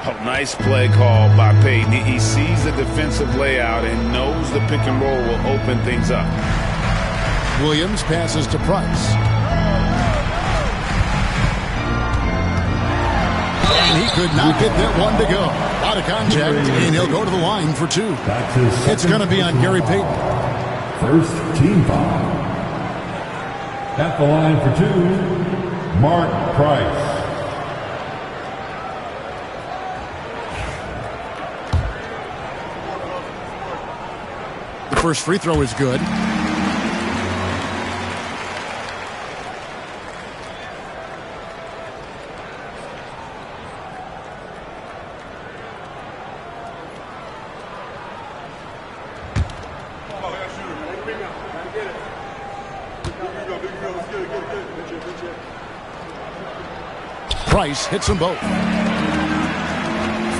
Oh, nice play call by Payton. He sees the defensive layout and knows the pick and roll will open things up. Williams passes to Price. And he could not get that one to go. Out of contact, and he'll go to the line for 2. It's going to be on Gary Payton. First team foul. At the line for 2, Mark Price. The first free throw is good. Price hits them both.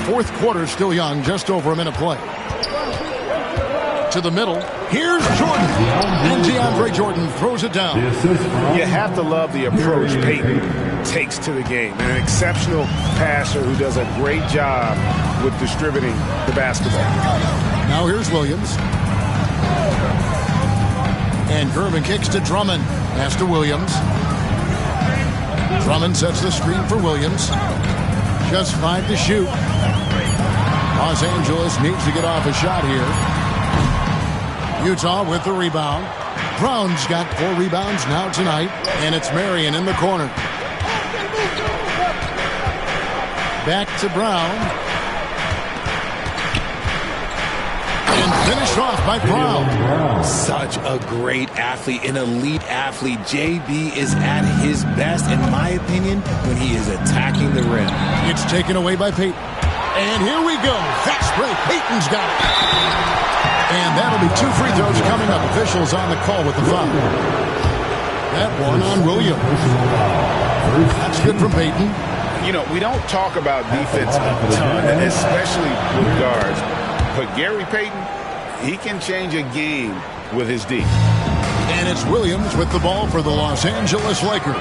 Fourth quarter still young, just over a minute play. To the middle. Here's Jordan. And DeAndre Jordan throws it down. You have to love the approach Payton takes to the game. An exceptional passer who does a great job with distributing the basketball. Now here's Williams. And Gervin kicks to Drummond. Pass to Williams. Drummond sets the screen for Williams. Just 5 to shoot. Los Angeles needs to get off a shot here. Utah with the rebound. Brown's got 4 rebounds now tonight. And it's Marion in the corner. Back to Brown. And finished off by Brown. Such a great athlete, an elite athlete. JB is at his best, in my opinion, when he is attacking the rim. It's taken away by Payton. And here we go. Fast break. Payton's got it. And that'll be 2 free throws coming up. Officials on the call with the foul. That one on Williams. That's good from Payton. You know, we don't talk about defense a ton, especially with guards. But Gary Payton, he can change a game with his D. And it's Williams with the ball for the Los Angeles Lakers.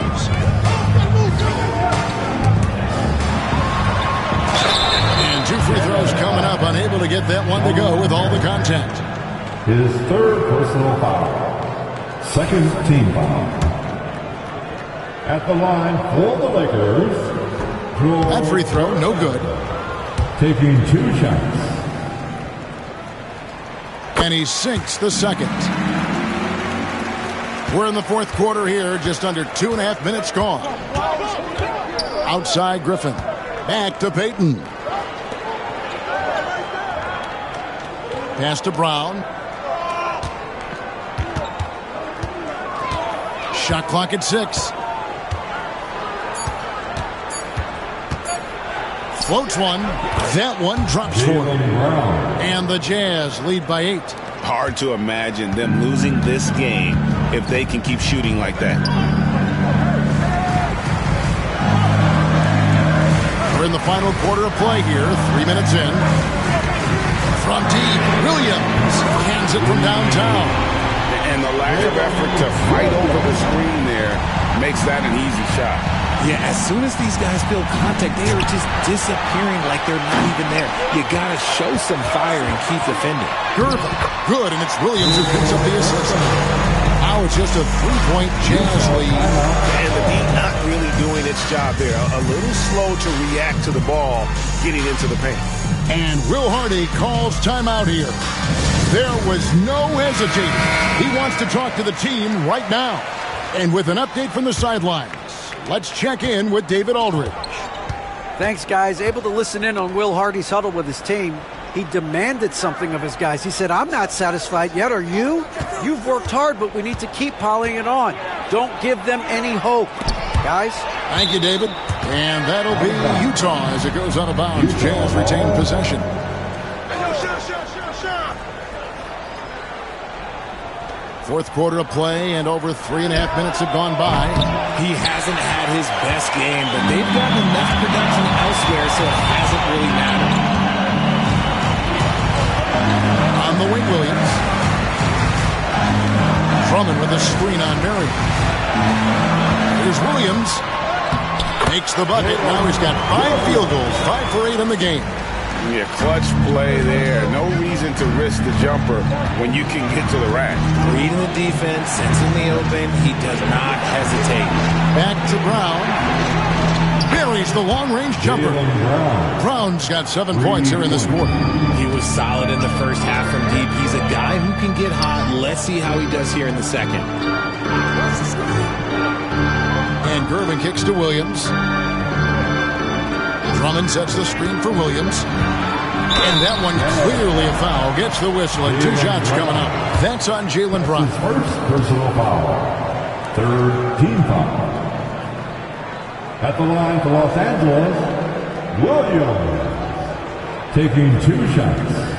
And 2 free throws coming up. Unable to get that one to go with all the contact. His 3rd personal foul. 2nd team foul. At the line for the Lakers. That free throw, no good. Taking 2 shots. And he sinks the second. We're in the fourth quarter here, just under 2.5 minutes gone. Outside Griffin. Back to Payton. Pass to Brown. Shot clock at 6. Floats one. That one drops for him. And the Jazz lead by 8. Hard to imagine them losing this game if they can keep shooting like that. We're in the final quarter of play here. 3 minutes in. From deep, Williams hands it from downtown. And the lack of effort to fight over the screen there makes that an easy shot. Yeah, as soon as these guys feel contact, they are just disappearing like they're not even there. You got to show some fire and keep defending. Gervin, good, and it's Williams who picks up the assist. Now it's just a 3-point Jazz lead. And the D not really doing its job there. A little slow to react to the ball getting into the paint. And Will Hardy calls timeout here. There was no hesitating. He wants to talk to the team right now. And with an update from the sidelines, let's check in with David Aldridge. Thanks, guys. Able to listen in on Will Hardy's huddle with his team. He demanded something of his guys. He said, I'm not satisfied yet. Are you? You've worked hard, but we need to keep piling it on. Don't give them any hope. Guys? Thank you, David. And that'll be Utah as it goes out of bounds. Jazz retain possession. Fourth quarter of play, and over 3.5 minutes have gone by. He hasn't had his best game, but they've gotten enough production elsewhere, so it hasn't really mattered. On the wing, Williams. Drummond with a screen on Marion. Here's Williams. Makes the bucket. Now he's got 5 field goals, 5 for 8 in the game. Yeah, clutch play there. No reason to risk the jumper when you can get to the rack. Reading the defense, sensing the open, he does not hesitate. Back to Brown. Buries the long-range jumper. Brown's got 7 points here in this quarter. He was solid in the first half from deep. He's a guy who can get hot. Let's see how he does here in the second. And Gervin kicks to Williams. Drummond sets the screen for Williams. And that one clearly a foul. Gets the whistle and 2 shots coming up. That's on Jaylen Brown. His first personal foul. Third team foul. At the line for Los Angeles, Williams. Taking 2 shots.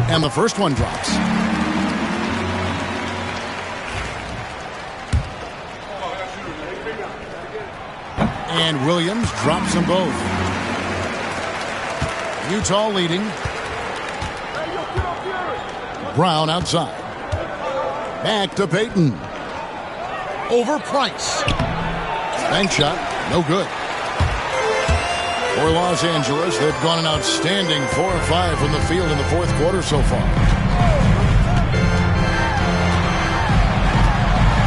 And the first one drops. And Williams drops them both. Utah leading. Brown outside. Back to Payton. Over Price. Bank shot. No good. For Los Angeles, they've gone an outstanding 4 of 5 from the field in the fourth quarter so far.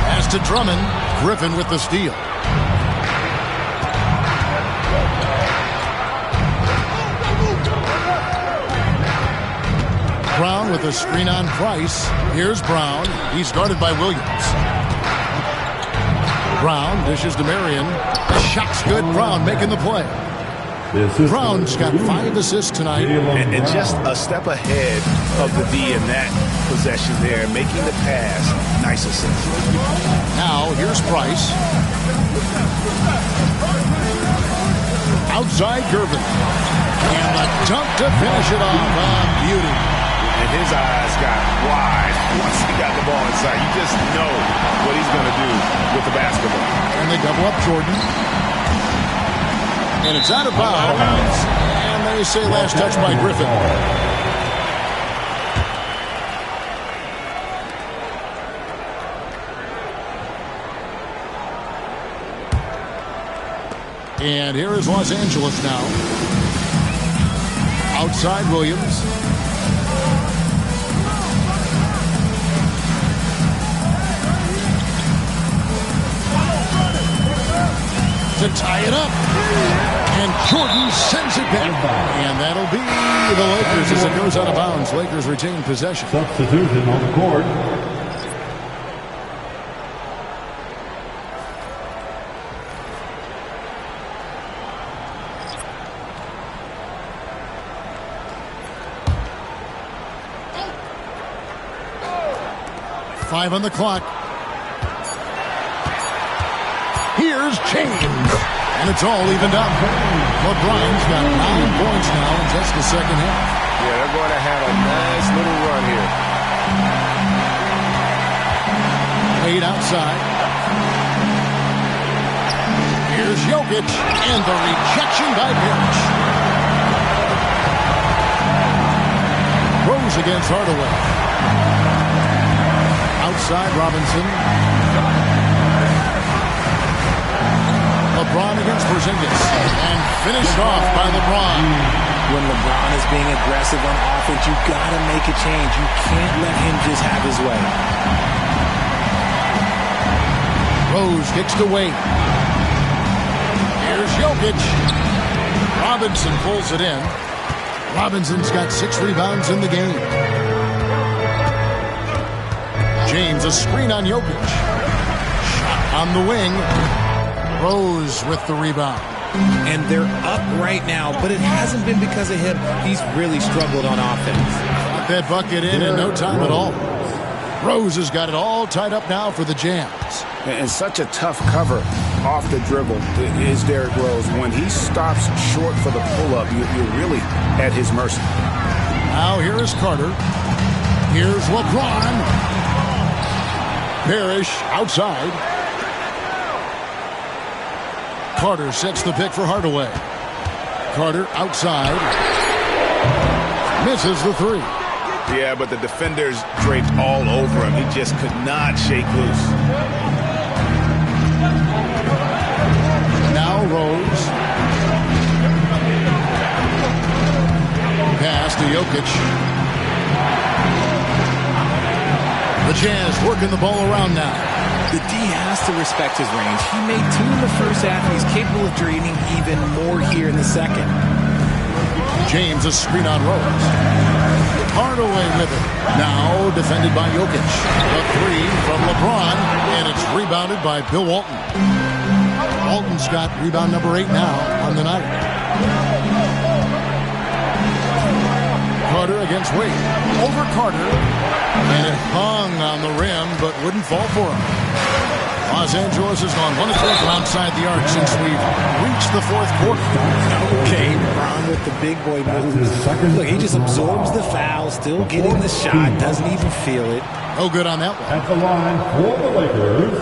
Pass to Drummond. Griffin with the steal. Brown with a screen on Price. Here's Brown. He's guarded by Williams. Brown dishes to Marion. The shot's good. Brown making the play. Brown's got 5 assists tonight. And just a step ahead of the D in that possession there, making the pass. Nice assist. Now, here's Price. Outside Gervin. And the dunk to finish it off. Beauty. And his eyes got wide once he got the ball inside. You just know what he's going to do with the basketball. And they double up Jordan. And it's out of bounds. And they say last touch by Griffin. And here is Los Angeles now. Outside Williams. To tie it up. And Jordan sends it back. And that'll be the Lakers as it goes out of bounds. Lakers retain possession. Substitution on the court. Five on the clock. Here's James. And it's all evened up. LeBron's got 9 points now in just the second half. Yeah, they're going to have a nice little run here. Wade outside. Here's Jokic. And the rejection by Parrish. Rose against Hardaway. Outside Robinson. LeBron against Porzingis. And finished off by LeBron. When LeBron is being aggressive on offense, you got to make a change. You can't let him just have his way. Rose kicks to Wade. Here's Jokic. Robinson pulls it in. Robinson's got 6 rebounds in the game. James, a screen on Jokic. Shot on the wing. Rose with the rebound. And they're up right now, but it hasn't been because of him. He's really struggled on offense. Got that bucket in no time at all. Rose has got it all tied up now for the Jams. And such a tough cover off the dribble is Derrick Rose. When he stops short for the pull-up, you're really at his mercy. Now here is Carter. Here's LeBron. Parrish outside. Carter sets the pick for Hardaway. Carter outside. Misses the 3. Yeah, but the defenders draped all over him. He just could not shake loose. Now Rose. Pass to Jokic. The Jazz working the ball around now. The D has to respect his range. He made 2 in the first half, and he's capable of draining even more here in the second. James, a screen on Rose. Hardaway with it. Now defended by Jokic. A 3 from LeBron, and it's rebounded by Bill Walton. Walton's got rebound number 8 now on the night. Carter against Wade. Over Carter. And it hung on the rim, but wouldn't fall for him. Los Angeles has gone 1 of 3 from outside the arc since we've reached the 4th quarter. Okay, LeBron with the big boy moves. Look, he just absorbs the foul, still getting the shot, doesn't even feel it. No good on that one. At the line for the Lakers,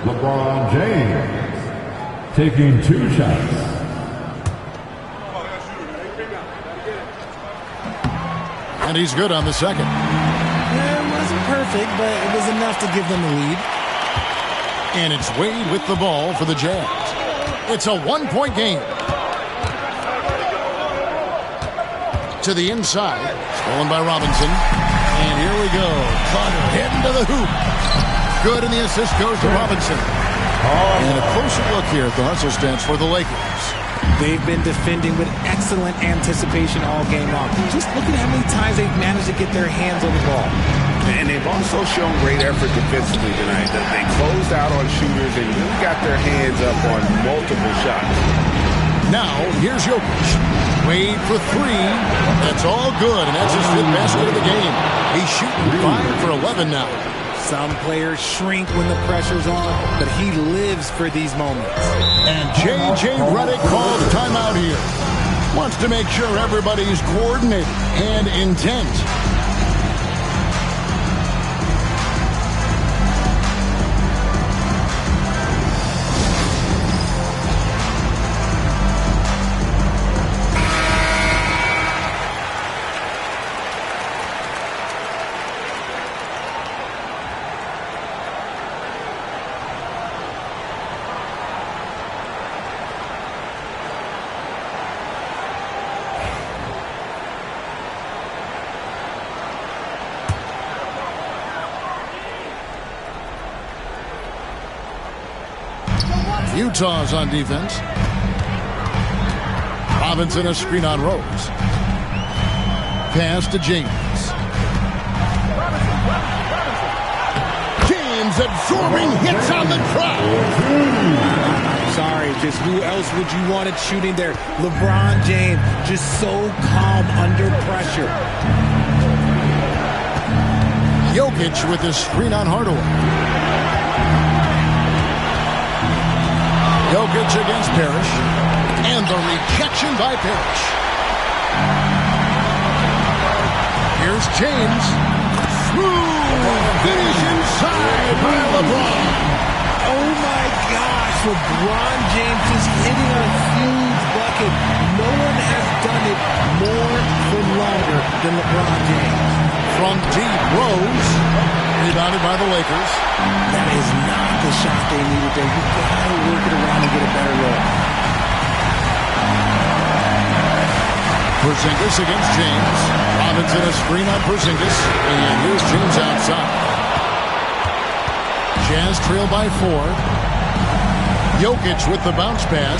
LeBron James taking 2 shots. And he's good on the second. It wasn't perfect, but it was enough to give them the lead. And it's Wade with the ball for the Jazz. It's a 1-point game. To the inside. Stolen by Robinson. And here we go. Carter heading to the hoop. Good, and the assist goes to Robinson. And a closer look here at the hustle stats for the Lakers. They've been defending with excellent anticipation all game long. Just look at how many times they've managed to get their hands on the ball. And they've also shown great effort defensively tonight. They closed out on shooters and really got their hands up on multiple shots. Now, here's Jokic. Wade for 3. That's all good, and that's his 5th basket of the game. He's shooting 5 for 11 now. Some players shrink when the pressure's on, but he lives for these moments. And J.J. Redick calls timeout here. Wants to make sure everybody's coordinated and intent. Utah's on defense. Robinson a screen on Rose. Pass to James. James absorbing hits on the crowd. Sorry, just who else would you want it shooting there? LeBron James, just so calm under pressure. Jokic with his screen on Hardaway. Jokic against Parrish. And the rejection by Parrish. Here's James. Smooth finish inside by LeBron. Oh my gosh, LeBron James just hitting a huge bucket. No one has done it more for longer than LeBron James. From deep, Rose. Rebounded by the Lakers. That is not the shot they needed there. You gotta work it around and get a better look. Porzingis against James. Robinson a screen on Porzingis. And here's James outside. Jazz trail by 4. Jokic with the bounce pass.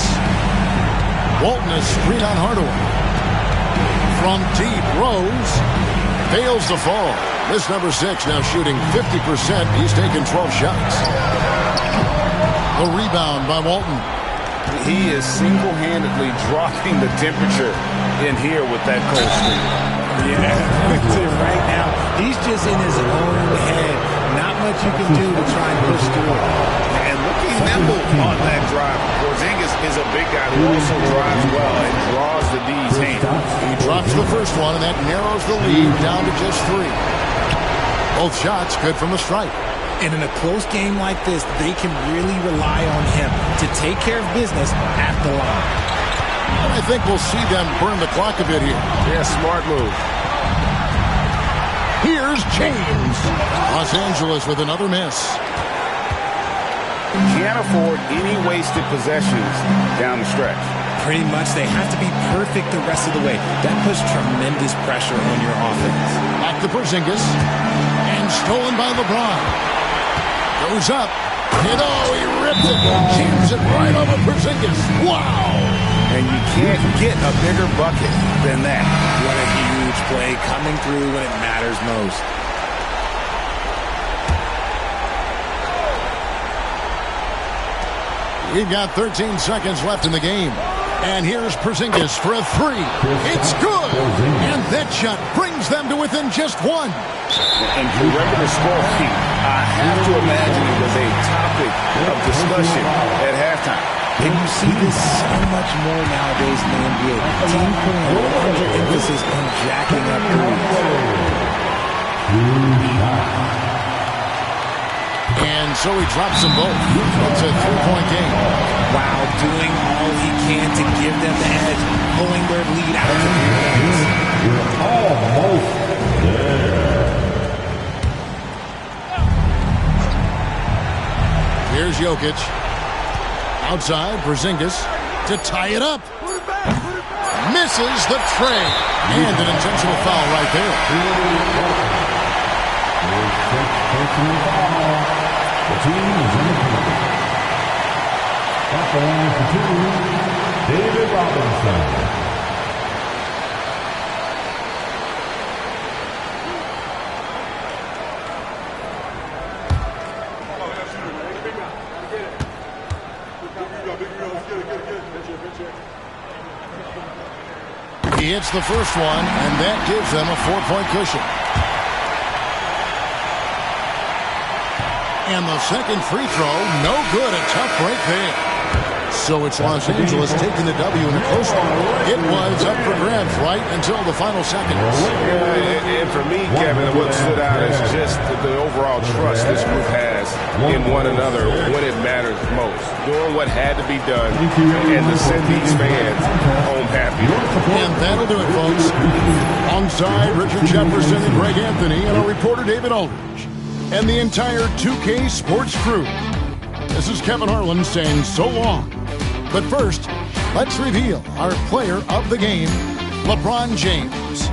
Walton a screen on Hardaway. From deep, Rose fails to fall. This number 6 now shooting 50%. He's taken 12 shots. A rebound by Walton. He is single-handedly dropping the temperature in here with that cold streak. Yeah, right now, he's just in his own head. Not much you can do to try and push through it. And looking nimble on that drive. Porzingis is a big guy who also drives well and draws the D's hand. He drops the first one, and that narrows the lead down to just 3. Both shots good from the stripe. And in a close game like this, they can really rely on him to take care of business at the line. I think we'll see them burn the clock a bit here. Yeah, smart move. Here's James. Los Angeles with another miss. Can't afford any wasted possessions down the stretch. Pretty much, they have to be perfect the rest of the way. That puts tremendous pressure on your offense. Back to Porzingis. And stolen by LeBron. Goes up. And he ripped it. Jams it right over Porzingis. Wow. And you can't get a bigger bucket than that. What a huge play coming through when it matters most. We've got 13 seconds left in the game. And here's Porzingis for a 3. It's good. And that shot brings them to within just 1. And for regular scoring, I have to imagine it was a topic of discussion at halftime. And you see this so much more nowadays in the NBA. Team putting a larger emphasis on jacking up threes. And so he drops them both. It's a 3-point game. Wow, doing all he can to give them the edge, pulling their lead out of the hands. You're almost there. Here's Jokic. Outside, Porzingis to tie it up. Misses the tray. And an intentional foul right there. The team is in the corner. At the line for 2, David Robinson. He hits the first one, and that gives them a 4-point cushion. And the second free throw, no good. A tough break there. So it's Los Angeles taking the W in a close one. It was up for grabs right until the final seconds. And for me, Kevin, what stood out is just the overall trust this group has in one another when it matters most. Doing what had to be done and to send these fans home happy. And that'll do it, folks. Alongside Richard Jefferson and Greg Anthony and our reporter David Aldridge and the entire 2K Sports crew. This is Kevin Harlan saying so long. But first, let's reveal our player of the game, LeBron James.